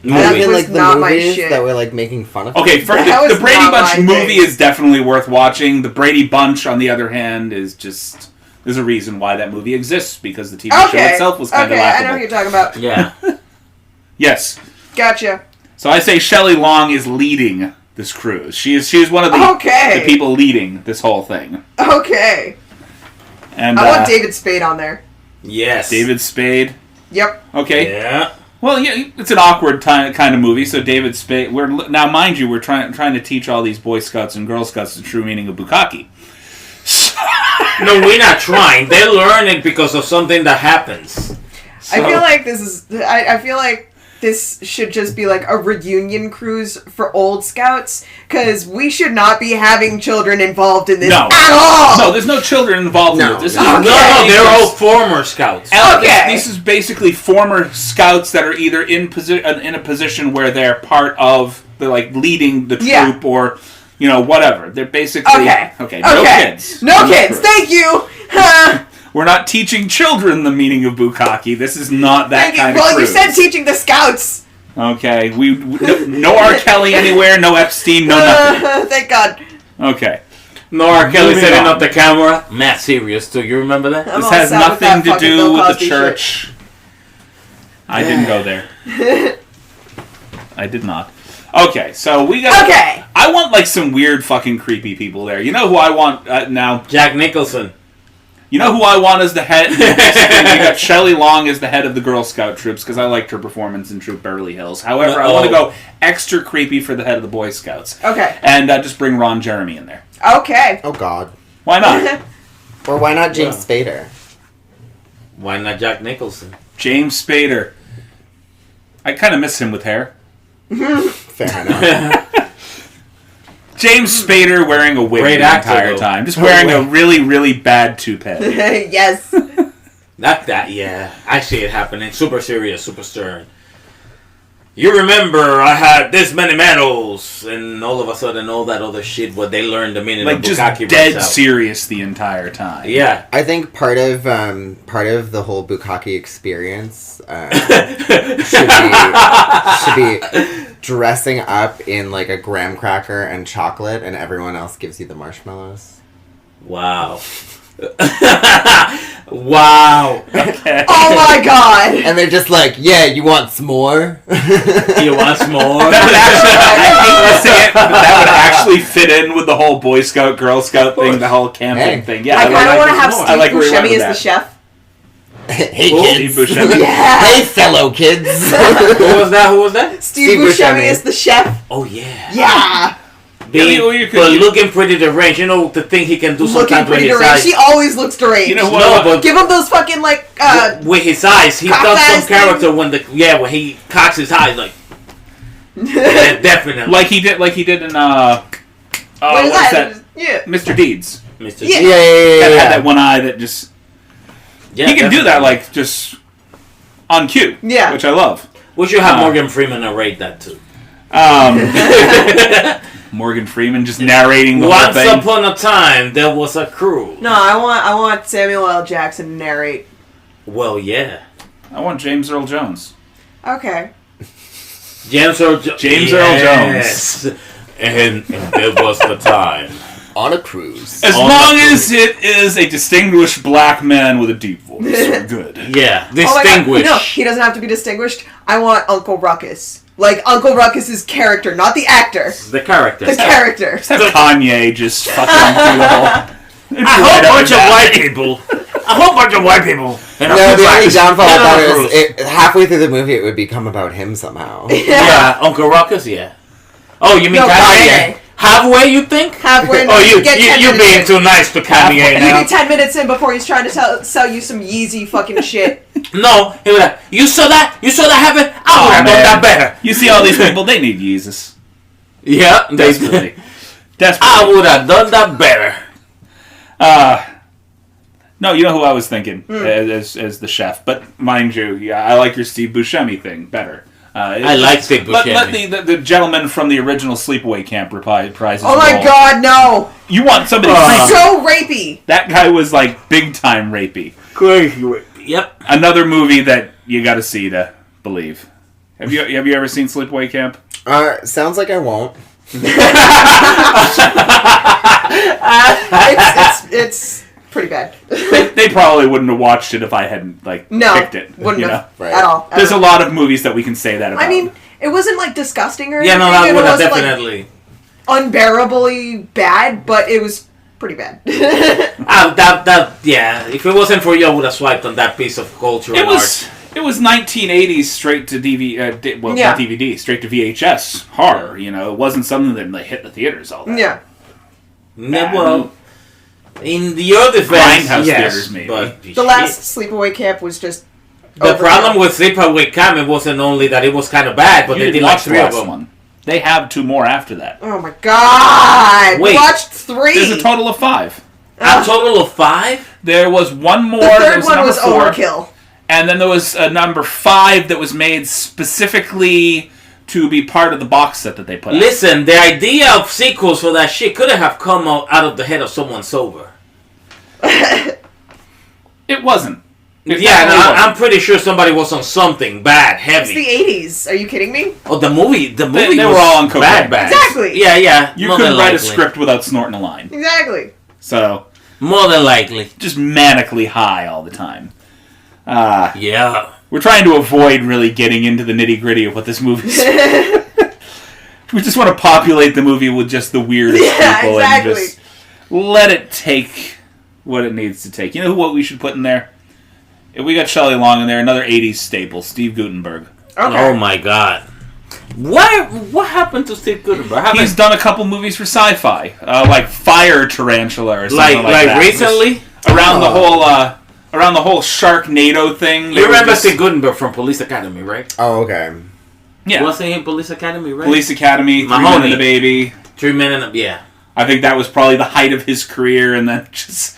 That was was like the not my movies shit. that were like making fun of. Okay, people? the Brady not Bunch my movie thing. is definitely worth watching. The Brady Bunch, on the other hand, is just... There's a reason why that movie exists, because the TV show itself was kind of Okay, I know laughable. what you're talking about. Yeah. Yes. Gotcha. So I say Shelley Long is leading this cruise. She is one of the people leading this whole thing. Okay. And I want David Spade on there. Yes. David Spade. Yep. Okay. Yeah. Well, yeah, it's an awkward kind of movie. So David Spade. Now, mind you, we're trying to teach all these Boy Scouts and Girl Scouts the true meaning of bukkake. No, we're not trying. They learn it because of something that happens. I feel like this is. I feel like this should just be like a reunion cruise for old scouts, because we should not be having children involved in this at all. No, there's no children involved in it. This is No, they're all former scouts. Okay. This is basically former scouts that are either in a position where they're part of the leading the troop or whatever. They're basically okay. No kids. No kids. Thank you. We're not teaching children the meaning of bukkake. This is not that kind of cruise. Well, you said teaching the scouts. Okay. No R. Kelly anywhere, no Epstein, no nothing. Thank God. Okay. No R. Kelly Moving setting on. up the camera. Matt Serious too. You remember that? I'm This all has sad with that nothing to fucking do Bill with the Cosby church. I didn't go there. I did not. Okay, so we got... Okay. I want, some weird fucking creepy people there. You know who I want now? Jack Nicholson. You know who I want as the head? Basically, we got Shelley Long as the head of the Girl Scout troops, because I liked her performance in Troop Beverly Hills. However, I want to go extra creepy for the head of the Boy Scouts. Okay. And just bring Ron Jeremy in there. Okay. Oh God. Why not? Or why not James Spader? Why not Jack Nicholson? James Spader. I kind of miss him with hair. Fair enough. James Spader wearing a wig Great the actor, entire though. time. Just wearing a really, really bad toupee. Yes. Not that, yeah. I see it happening. Super serious, super stern. You remember I had this many medals, and all of a sudden all that other shit, what they learned the meaning of Just bukkake dead breaks out. serious the entire time. Yeah. I think part of the whole bukkake experience should be dressing up in a graham cracker and chocolate, and everyone else gives you the marshmallows. Wow. Wow. Okay. Oh my God. And they're just like, yeah, you want some more? You want some more? That would actually fit in with the whole Boy Scout, Girl Scout thing, the whole camping thing. Yeah, I kind of want to have I Steve like where you went Buscemi with as the that. chef. Hey, Steve kids. Buscemi. Yeah. Hey, fellow kids. Who was that? Steve Steve Buscemi Buscemi as the chef. Oh, yeah. Yeah. But looking pretty deranged. You know, the thing he can do Looking sometimes with pretty his deranged. eyes. He always looks deranged. You know what? No, but Give him those fucking with his eyes. He cock does eyes some character when he cocks his eyes like... Yeah, definitely. Like he did in what is what is that? Yeah. Mr. Deeds. Mr. Yeah. G. That had that one eye that just Yeah, he can do that definitely. on cue. Yeah. Which I love. We should have Morgan Freeman narrate that too. Morgan Freeman just narrating the whole Once thing. upon a time, there was a crew. No, I want Samuel L. Jackson to narrate. Well, yeah. I want James Earl Jones. Okay. James Earl Jones. And there was the time. On a cruise. As long as it is a distinguished black man with a deep voice, we're good. Yeah, Oh my God. distinguished. No, he doesn't have to be distinguished. I want Uncle Ruckus. Like Uncle Ruckus's character, not the actor. The character. The character. Just have Kanye just fucking through the whole... A whole bunch of white people. A whole bunch of white people. And No, the only downfall And about a it cruise. is halfway through the movie it would become about him somehow. Yeah, Uncle Ruckus, yeah. Oh, you mean No, Kanye? Kanye. Halfway, you think? Halfway. Oh, you get 10 you're minutes being in. too nice to Kanye now. Maybe 10 minutes in before he's trying to sell you some Yeezy fucking shit. No, he was like, you saw that? You saw that happen? I would have done that better. You see all these people, they need Jesus. Yeah, Desperately. I would have done that better. No, you know who I was thinking as the chef. But mind you, yeah, I like your Steve Buscemi thing better. I like Steve Buscemi. Let the gentleman from the original Sleepaway Camp reprise his Oh my role. God, no! You want somebody So rapey. That guy was like big time rapey. Crazy. Yep. Another movie that you got to see to believe. Have you ever seen Sleepaway Camp? Sounds like I won't. It's pretty bad. They probably wouldn't have watched it if I hadn't picked it. Wouldn't you have know? Right. at all. There's a lot of movies that we can say that about. I mean, it wasn't like disgusting or Yeah, anything. no, that It would have wasn't, like, definitely. unbearably bad, but it was pretty bad. Yeah. If it wasn't for you, I would have swiped on that piece of culture and art. It was 1980s straight to DVD. Not DVD, straight to VHS horror. You know, it wasn't something that hit the theaters all that. Yeah. Yeah, well, in your defense, Grindhouse yes, theaters, maybe. but The last Sleepaway Camp was just the overkill. problem with Sleepaway Camp, it wasn't only that it was kind of bad, but You they didn't did like watch the 3 of last them. one. They have 2 more after that. Oh my God! Wait. We watched 3. There's a total of 5. A total of 5? There was one more. The there third was one number was 4, overkill. and then there was a number 5 that was made specifically to be part of the box set that they put out. Listen, the idea of sequels for that shit couldn't have come out of the head of someone sober. It wasn't. It Yeah, definitely wasn't. I'm pretty sure somebody was on something bad, It's the heavy. 80s. Are you kidding me? Oh, the movie They was were all on cocaine. bad. Exactly. Yeah. You more couldn't than write a likely. script without snorting a line. Exactly. So, More than likely. just manically high all the time. Yeah. We're trying to avoid really getting into the nitty-gritty of what this movie's. We just want to populate the movie with just the weirdest people exactly. and just let it take what it needs to take. You know what we should put in there? If we got Shelley Long in there, another 80s staple, Steve Guttenberg. Okay. Oh my God. What happened to Steve Guttenberg? He's done a couple movies for sci-fi, like Fire Tarantula or something like that. recently? Around the whole Sharknado thing. You remember Steve Guttenberg from Police Academy, right? Oh, okay. Yeah. Wasn't he in Police Academy, right? Police Academy, 3 Men Mahoney. and a Baby. 3 Men and a... Yeah. I think that was probably the height of his career, and then just...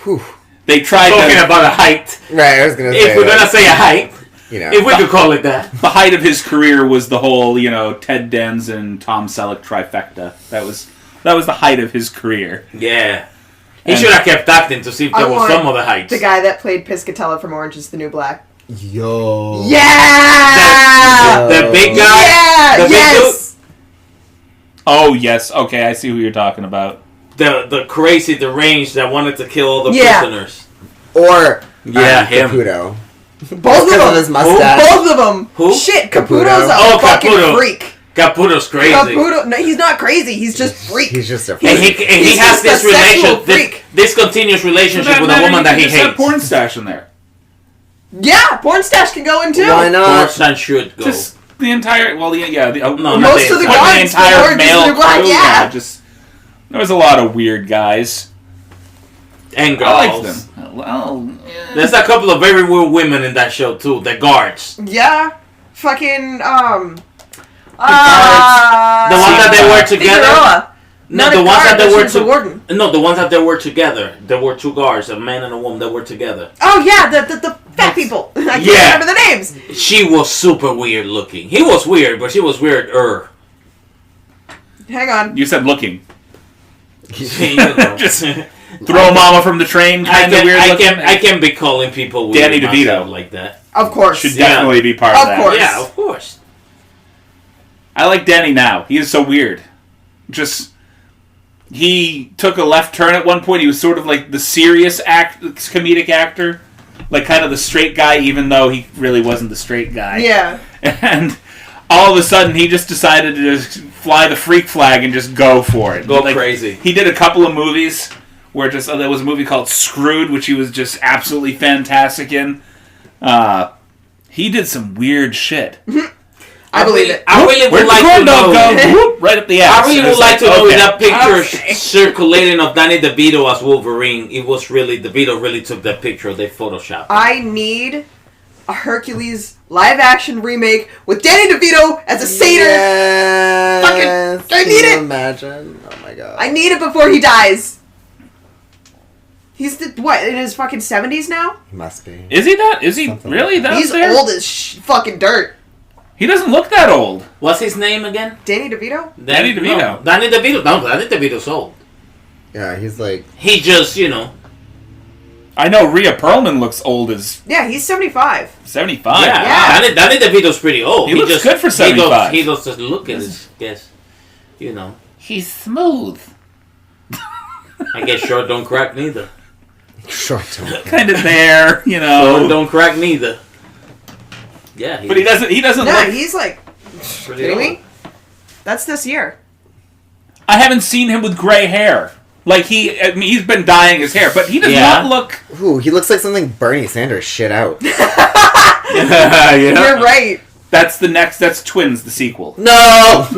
Whew. They tried Talking to... about a height. Right, I was gonna say. If we're gonna say a height, you know, if we could call it that. The height of his career was the whole, Ted Danson, Tom Selleck trifecta. That was the height of his career. Yeah. He And- should have kept acting to see if there I was want some other heights. The guy that played Piscatella from Orange is the New Black. yo. Yeah! The big guy? Yeah! The big Yes! Oh, yes. Okay, I see who you're talking about. The crazy deranged that wanted to kill all the Yeah. prisoners. Or Him. Caputo. Both Because of of them. his mustache. Both of them. Who? Shit, Caputo. Caputo's a Oh, fucking Caputo. freak. Caputo's crazy. Caputo, no, he's not crazy. He's just freak. He's just a And freak. he He's has just this a sexual relation, freak. this continuous relationship with a matter, woman you that could he just have hates. porn stash in there. Yeah, porn stash can go in too. Why not? Porn should go. Just the entire... Well, yeah. No, not Most of the entire- guys entire from Orange is the male New Black, crew. yeah. Just... There was a lot of weird guys. and girls. I liked them. Well, yeah. There's a couple of very weird women in that show too. The guards. Yeah. Fucking, The one that they were together. Figueroa. No, Not the a ones guard, that they she were was the warden. No, the ones that they were together. There were two guards, a man and a woman that were together. Oh yeah, the fat people. I can't Yeah. remember the names. She was super weird looking. He was weird, but she was weirder. Hang on. You said looking. You know. Just throw mama from the train, kind of weird looking. I can be calling people weird Danny DeVito. like that. Of course. Should definitely be part of Of that. course. Yeah, of course. I like Danny now. He is so weird. Just he took a left turn at one point. He was sort of like the serious comedic actor, like kind of the straight guy, even though he really wasn't the straight guy. Yeah. And all of a sudden, he just decided to just fly the freak flag and just go for it. Go crazy. He did a couple of movies where there was a movie called Screwed, which he was just absolutely fantastic in. He did some weird shit. I believe it. I really Where'd would the like corn to dog know. go? Whoop, right up the ass. I really And would it's like to know if okay. that picture Okay. circulating of Danny DeVito as Wolverine, it was really DeVito really took that picture. They photoshopped. I need a Hercules live action remake with Danny DeVito as a satyr. Yes. Fucking- I need Can you it. imagine? Oh my god. I need it before he dies. He's in his fucking 70s now? He must be. Is he that? Is he Something really like that? He's there? old as fucking dirt. He doesn't look that old. What's his name again? Danny DeVito? Danny DeVito. No, Danny DeVito. No, Danny DeVito's old. Yeah, he's like. He just, you know. I know Rhea Perlman looks old as Yeah, he's 75. 75. Yeah. Danny DeVito's pretty old. He looks good for 75. He does just look at his, guess, you know. He's smooth. I guess short don't crack neither. Short term. Kind of there, you Short know. don't crack neither. Yeah, But he doesn't No, look... he's like, pretty kidding old. me? That's this year. I haven't seen him with gray hair. Like, he's been dyeing his hair, but he does Yeah. not look... Ooh, he looks like something Bernie Sanders shit out. You're right. That's Twins, the sequel. No!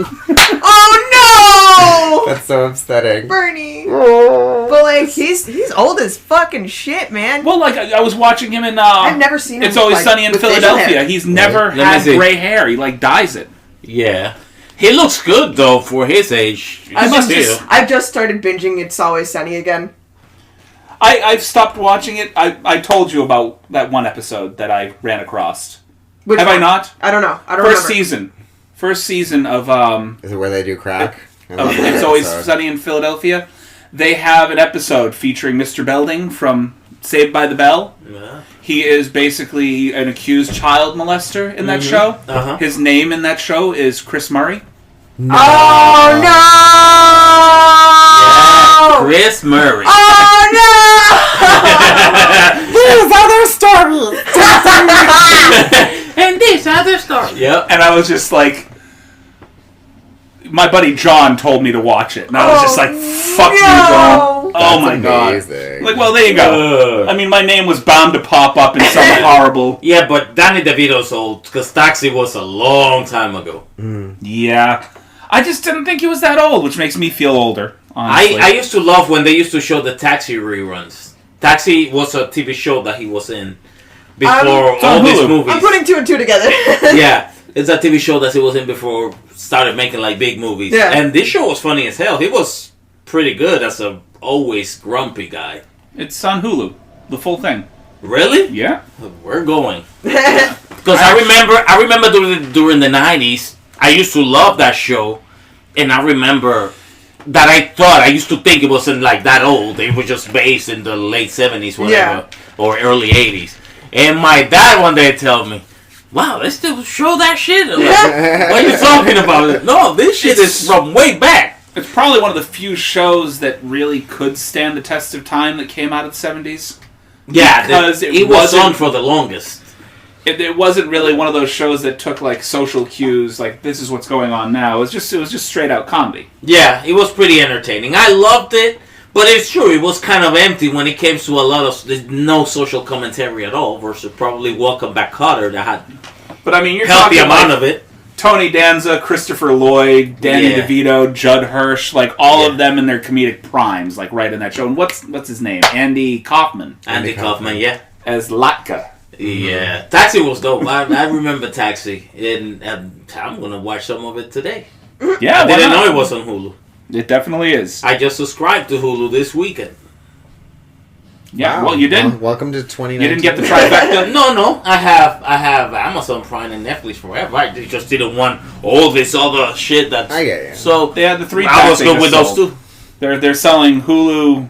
Oh no! That's so upsetting. Bernie. But like, he's old as fucking shit, man. Well, like, I was watching him in... I've never seen him. It's Always like, Sunny in with facial Philadelphia. hair. He's never Let me had see. gray hair. He, like, dyes it. Yeah. He looks good, though, for his age. I've just started binging It's Always Sunny again. I've stopped watching it. I told you about that one episode that I ran across. Which Have I one? not? I don't know. I don't First remember. season of Is it where they do crack? I of love that It's Always episode. Sunny in Philadelphia. They have an episode featuring Mr. Belding from Saved by the Bell. Yeah. He is basically an accused child molester in that show. Uh-huh. His name in that show is Chris Murray. Oh no! Chris Murray. Oh no! These other stories. And this other story. Yep. And I was just like... My buddy John told me to watch it. And I was just like, fuck you, John. Oh That's my amazing. god. Like, well, there you go. I mean, my name was bound to pop up in some horrible... Yeah, but Danny DeVito's old, because Taxi was a long time ago. Yeah. I just didn't think he was that old, which makes me feel older, honestly. I used to love when they used to show the Taxi reruns. Taxi was a TV show that he was in before It's on all these Hulu. movies. I'm putting two and two together. Yeah, it's a TV show that he was in before started making like big movies. Yeah. And this show was funny as hell. He was pretty good as a always grumpy guy. It's on Hulu. The full thing. Really? Yeah. We're going. Because I remember during the 90s, I used to love that show, and I remember that I used to think it wasn't like that old. It was just based in the late 70s, whatever, or early 80s. And my dad one day told me, "Wow, they still show that shit." I'm like, what are you talking about? No, this shit is from way back. It's probably one of the few shows that really could stand the test of time that came out of the 70s. Yeah, Because it it was wasn't- on for the longest. It wasn't really one of those shows that took like social cues, like this is what's going on now. It was just straight out comedy. Yeah, it was pretty entertaining. I loved it, but it's true, it was kind of empty when it came to a lot of no social commentary at all, versus probably Welcome Back Kotter that had But I mean, you're healthy talking amount like of it. Tony Danza, Christopher Lloyd, Danny Yeah. DeVito, Judd Hirsch, like all Yeah. of them in their comedic primes, like right in that show. And what's his name? Andy Kaufman Andy Kaufman, yeah. as Latka. Yeah, Taxi was dope. I remember Taxi, and I'm gonna watch some of it today. Yeah, I why didn't not? know it was on Hulu. It definitely is. I just subscribed to Hulu this weekend. Yeah, Wow. well, you did. Welcome to 2019. You didn't get the trifecta. No. I have Amazon Prime and Netflix forever. I just didn't want all this other shit. That's I get you. So They had the 3 I packs was they good just with those sold. two. They're selling Hulu,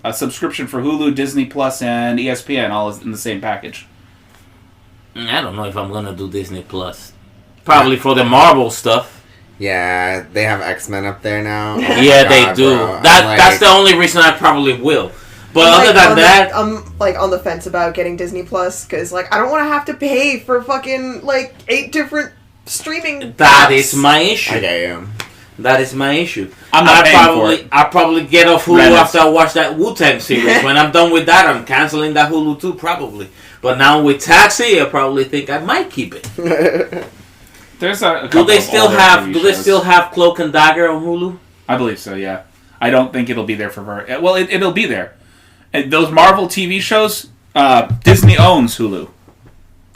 a subscription for Hulu, Disney Plus, and ESPN all in the same package. I don't know if I'm gonna do Disney Plus. Probably for the Marvel stuff. Yeah, they have X-Men up there now. Oh my Yeah, God, they do. bro. That's the only reason I probably will. But other than that, I'm like on the fence about getting Disney Plus because like I don't want to have to pay for fucking like 8 different streaming. that apps. is my issue. I get you. That is my issue. I'm not paying for it. I'll probably get off Hulu Rent it. after I watch that Wu-Tang series. When I'm done with that, I'm canceling that Hulu too, probably. But now with Taxi, I probably think I might keep it. There's a Do couple they of still older have? TV Do they shows. still have Cloak and Dagger on Hulu? I believe so. Yeah, I don't think it'll be there for very. Well, it'll be there. And those Marvel TV shows, Disney owns Hulu.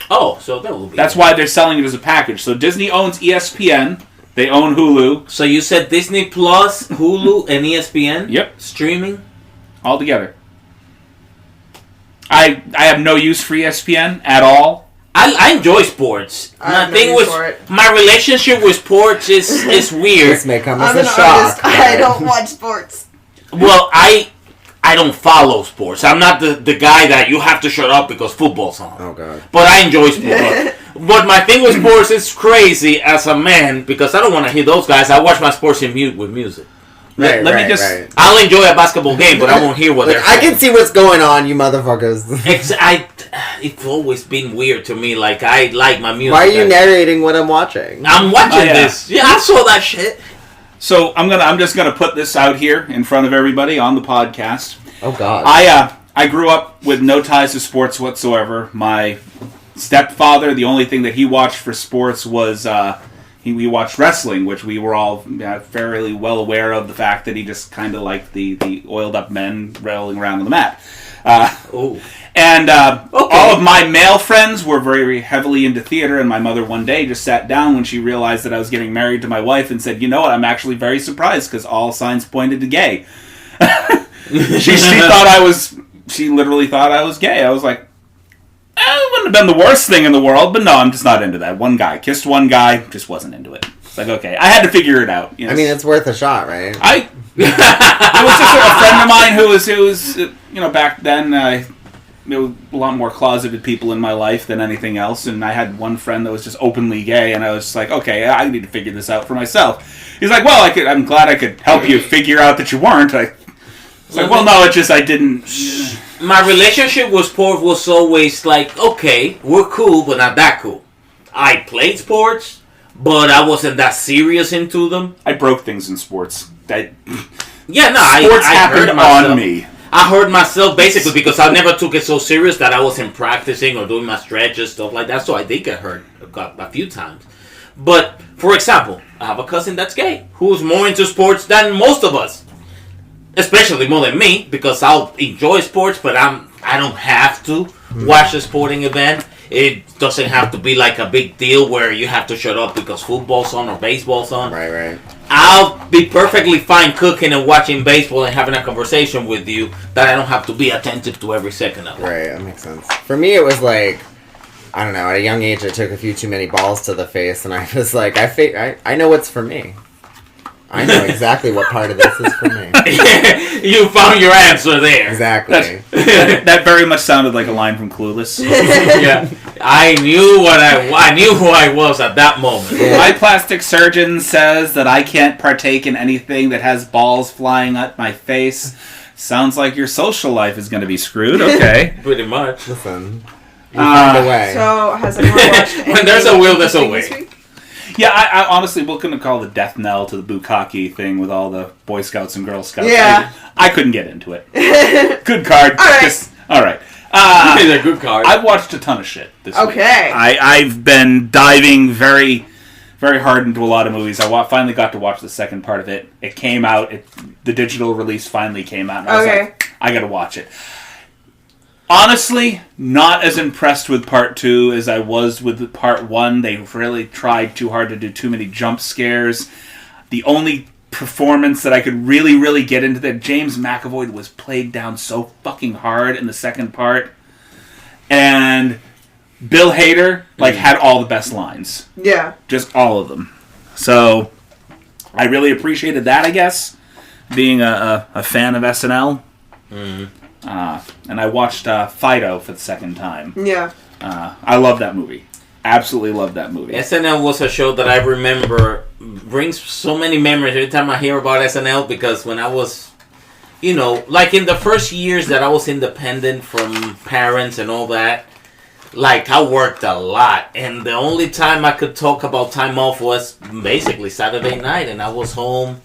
Oh, so that will be. That's why they're selling it as a package. So Disney owns ESPN. They own Hulu. So you said Disney Plus, Hulu, and ESPN. Yep, Streaming. all together. I have no use for ESPN at all. I enjoy sports. I have My no thing use with for it. my relationship with sports is weird. This may come I'm as an a shock. artist. I don't watch sports. Well, I don't follow sports. I'm not the guy that you have to shut up because football's on. Oh God. But I enjoy sports. But my thing with sports is crazy as a man because I don't want to hear those guys. I watch my sports in mute with music. Right, let me right, just- right. I'll enjoy a basketball game, but I won't hear what Like, they're I saying. can see what's going on, you motherfuckers. It's always been weird to me. Like, I like my music. Why are you narrating what I'm watching? I'm watching Oh, yeah. this. Yeah, I saw that shit. So I'm just gonna put this out here in front of everybody on the podcast. Oh God. I grew up with no ties to sports whatsoever. My stepfather, the only thing that he watched for sports was we watched wrestling, which we were all fairly well aware of the fact that he just kind of liked the oiled up men rolling around on the mat. Oh. And Okay. all of my male friends were very heavily into theater, and my mother one day just sat down when she realized that I was getting married to my wife and said, "You know what, I'm actually very surprised because all signs pointed to gay." She literally thought I was gay. I was like, it wouldn't have been the worst thing in the world, but no, I'm just not into that. One guy. Kissed one guy, just wasn't into it. It's like, okay. I had to figure it out. You know? I mean, it's worth a shot, right? It was just a friend of mine who was back then, there were a lot more closeted people in my life than anything else, and I had one friend that was just openly gay, and I was just like, okay, I need to figure this out for myself. He's like, well, I'm glad I could help you figure out that you weren't. I was like, well, no, I didn't. My relationship with sport was always like, okay, we're cool, but not that cool. I played sports, but I wasn't that serious into them. I broke things in sports. Sports Sports happened on me. I hurt myself basically because I never took it so serious that I wasn't practicing or doing my stretches, stuff like that. So I did get hurt a few times. But, for example, I have a cousin that's gay who's more into sports than most of us. Especially more than me, because I'll enjoy sports, but I don't have to watch a sporting event. It doesn't have to be like a big deal where you have to shut up because football's on or baseball's on. Right. I'll be perfectly fine cooking and watching baseball and having a conversation with you that I don't have to be attentive to every second of it. Right, that makes sense. For me, it was like, I don't know, at a young age, I took a few too many balls to the face, and I was like, I know what's for me. I know exactly what part of this is for me. You found your answer there. Exactly. That very much sounded like a line from Clueless. Yeah, I knew who I was at that moment. Yeah. My plastic surgeon says that I can't partake in anything that has balls flying at my face. Sounds like your social life is going to be screwed. Okay. Pretty much. Listen, you find a way. So, has anyone watched When there's a will, there's a anything way. this week? Yeah, I honestly, we're going to call the death knell to the bukkake thing with all the Boy Scouts and Girl Scouts. Yeah. I couldn't get into it. Good card. All right. They're a good card. I've watched a ton of shit this week. Okay. I've been diving very, very hard into a lot of movies. I finally got to watch the second part of it. It came out. The digital release finally came out. And I was like, I got to watch it. Honestly, not as impressed with part 2 as I was with part 1. They really tried too hard to do too many jump scares. The only performance that I could really, really get into. That James McAvoy was played down so fucking hard in the second part. And Bill Hader, had all the best lines. Yeah. Just all of them. So, I really appreciated that, I guess, being a fan of SNL. And I watched Fido for the second time. Yeah. I love that movie. Absolutely love that movie. SNL was a show that I remember brings so many memories every time I hear about SNL, because when I was, in the first years that I was independent from parents and all that, I worked a lot, and the only time I could talk about time off was basically Saturday night, and I was home,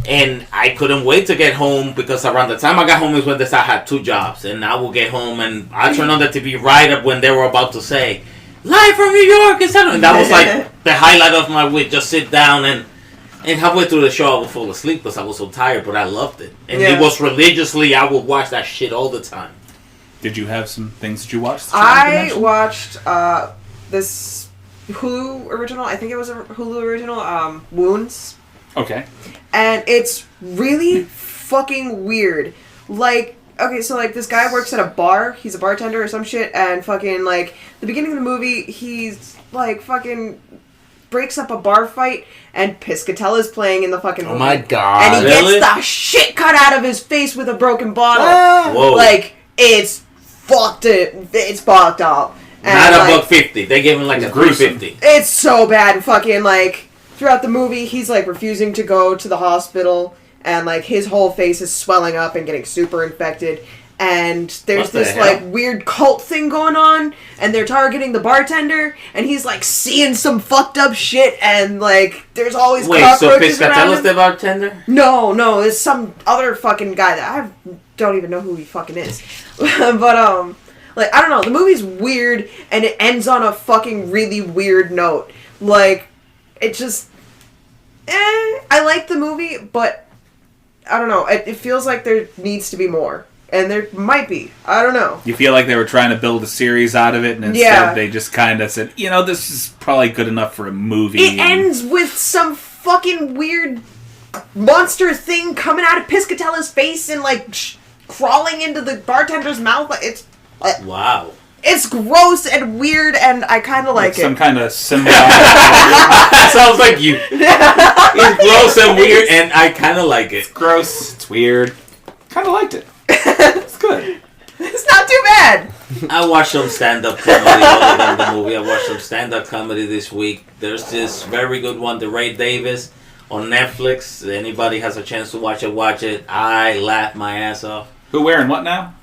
and I couldn't wait to get home, because around the time I got home is when I had 2 jobs, and I would get home, and I turned on the TV right up when they were about to say, "Live from New York," and that was the highlight of my week. Just sit down, and halfway through the show I would fall asleep because I was so tired, but I loved it, and it was religiously, I would watch that shit all the time. Did you have some things that you watched? I watched this Hulu original. I think it was a Hulu original. Wounds. Okay. And it's really fucking weird. Okay, so this guy works at a bar. He's a bartender or some shit, and fucking the beginning of the movie, he's fucking breaks up a bar fight, and Piscatella's playing in the fucking movie. Oh my god! And he gets the shit cut out of his face with a broken bottle. Whoa! It's fucked. It's fucked up. And, not $1.50. They gave him a $3.50. It's so bad. And fucking throughout the movie, he's refusing to go to the hospital, and his whole face is swelling up and getting super infected. And there's this weird cult thing going on, and they're targeting the bartender, and he's seeing some fucked up shit, and there's always cockroaches around him. Piscatella's the bartender? No, it's some other fucking guy that I don't even know who he fucking is. But I don't know, the movie's weird, and it ends on a fucking really weird note. It just I like the movie, but I don't know, it feels like there needs to be more. And there might be. I don't know. You feel like they were trying to build a series out of it, and instead they just kind of said, this is probably good enough for a movie. It ends with some fucking weird monster thing coming out of Piscatella's face and, crawling into the bartender's mouth. It's... wow. It's gross and weird, and I kind of like it. Some kind of symbol. Sounds like you. It's gross and weird, and I kind of like it. It's gross. It's weird. Kind of liked it. It's good. It's not too bad. I watched some stand-up comedy other than the movie. I watched some stand-up comedy this week. There's this very good one, DeRay Davis, on Netflix. Anybody has a chance to watch it. I laughed my ass off. Who, where, and what now?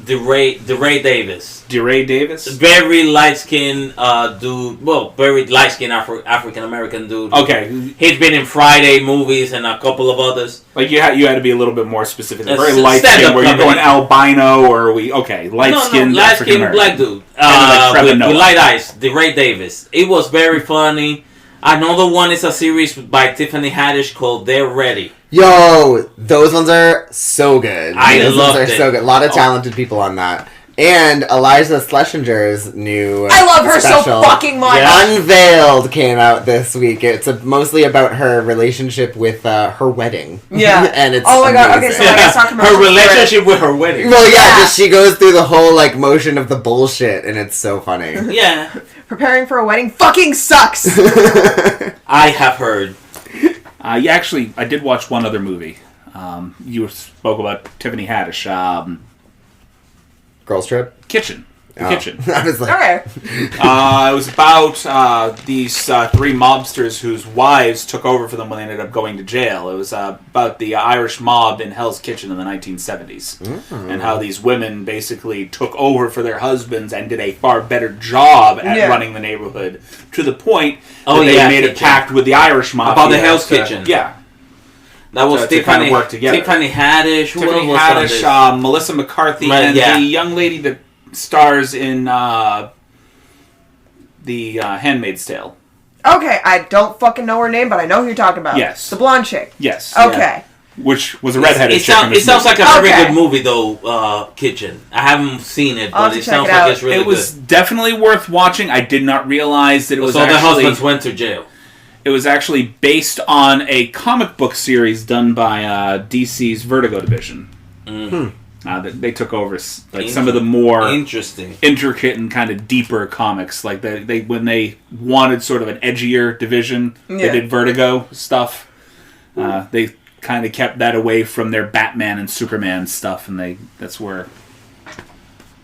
DeRay Davis. DeRay Davis? Very light-skinned dude. Well, very light-skinned African-American dude. Okay. He's been in Friday movies and a couple of others. You had to be a little bit more specific. Very light-skinned, where you're going albino, or light-skinned light-skinned black dude. With light eyes. DeRay Davis. It was very funny. Another one is a series by Tiffany Haddish called They're Ready. Yo, those ones are so good. Those loved ones are so good. A lot of talented people on that. And Eliza Schlesinger's new I love her special, so fucking much. Unveiled, came out this week. It's mostly about her relationship with her wedding. Yeah. And it's oh my god, okay, amazing. so I guess talk about her relationship with her wedding. Well, yeah, just she goes through the whole motion of the bullshit, and it's so funny. Yeah. Preparing for a wedding fucking sucks. I have heard. Actually, I did watch one other movie. You spoke about Tiffany Haddish. Girls Trip? Kitchen. Kitchen. I was like... Okay. It was about these 3 mobsters whose wives took over for them when they ended up going to jail. It was about the Irish mob in Hell's Kitchen in the 1970s. And how these women basically took over for their husbands and did a far better job at running the neighborhood, to the point that they made a pact with the Irish mob. About the Hell's Kitchen. Yeah. That was to kind of work together. Tiffany Haddish. Tiffany Haddish, Melissa McCarthy, and the young lady that stars in The Handmaid's Tale. Okay, I don't fucking know her name, but I know who you're talking about. Yes. The blonde chick. Yes. Okay. Yeah. Which was a redheaded chick. It sounds like a very good movie, though, Kitchen. I haven't seen it, but it sounds like it's really good. It was definitely worth watching. I did not realize that it was so actually... the husbands went to jail. It was actually based on a comic book series done by DC's Vertigo division. They took over like some of the more intricate and kind of deeper comics. Like they when they wanted sort of an edgier division, they did Vertigo stuff. They kind of kept that away from their Batman and Superman stuff, and that's where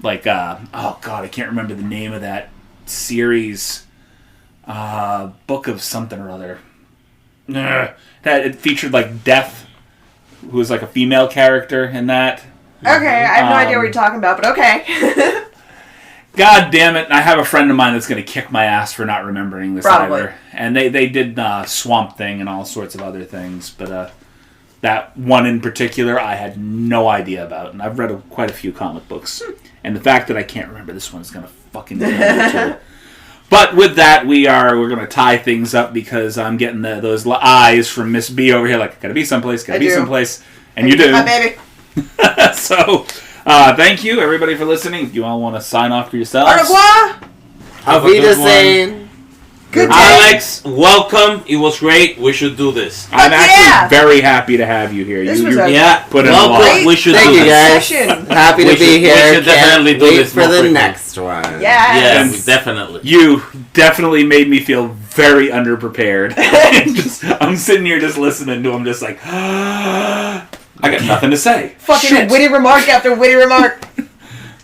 like oh god, I can't remember the name of that series. Book of something or other. That it featured like Death, who was like a female character in that. Okay, I have no idea what you're talking about, but okay. God damn it! I have a friend of mine that's going to kick my ass for not remembering this either. And they did Swamp Thing and all sorts of other things, but that one in particular I had no idea about, and I've read quite a few comic books. And the fact that I can't remember this one is going to fucking kill me too. But with that, we're going to tie things up because I'm getting those eyes from Miss B over here, like, gotta be someplace, someplace. And you do. Hi, baby. So, thank you, everybody, for listening. If you all want to sign off for yourselves. Au revoir. Have a good one. Good day. Alex, welcome. It was great. We should do this. I'm actually very happy to have you here. This was put in a lot. great We should Thank do you, this. guys. Happy to be here. We should definitely do Wait this for more the frequently. next one. Yes. Definitely. You definitely made me feel very underprepared. I'm sitting here just listening to him, just like, I got nothing to say. Fucking Shit. witty remark after witty remark.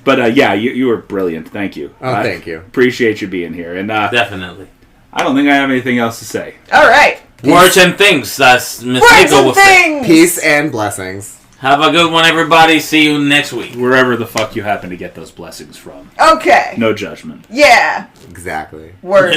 But yeah, you were brilliant. Thank you. Oh, thank you. Appreciate you being here. And Definitely. I don't think I have anything else to say. All right. Words and things, as Miss Words Nico and will say. things. Peace and blessings. Have a good one, everybody. See you next week. Wherever the fuck you happen to get those blessings from. Okay. No judgment. Yeah. Exactly. Words.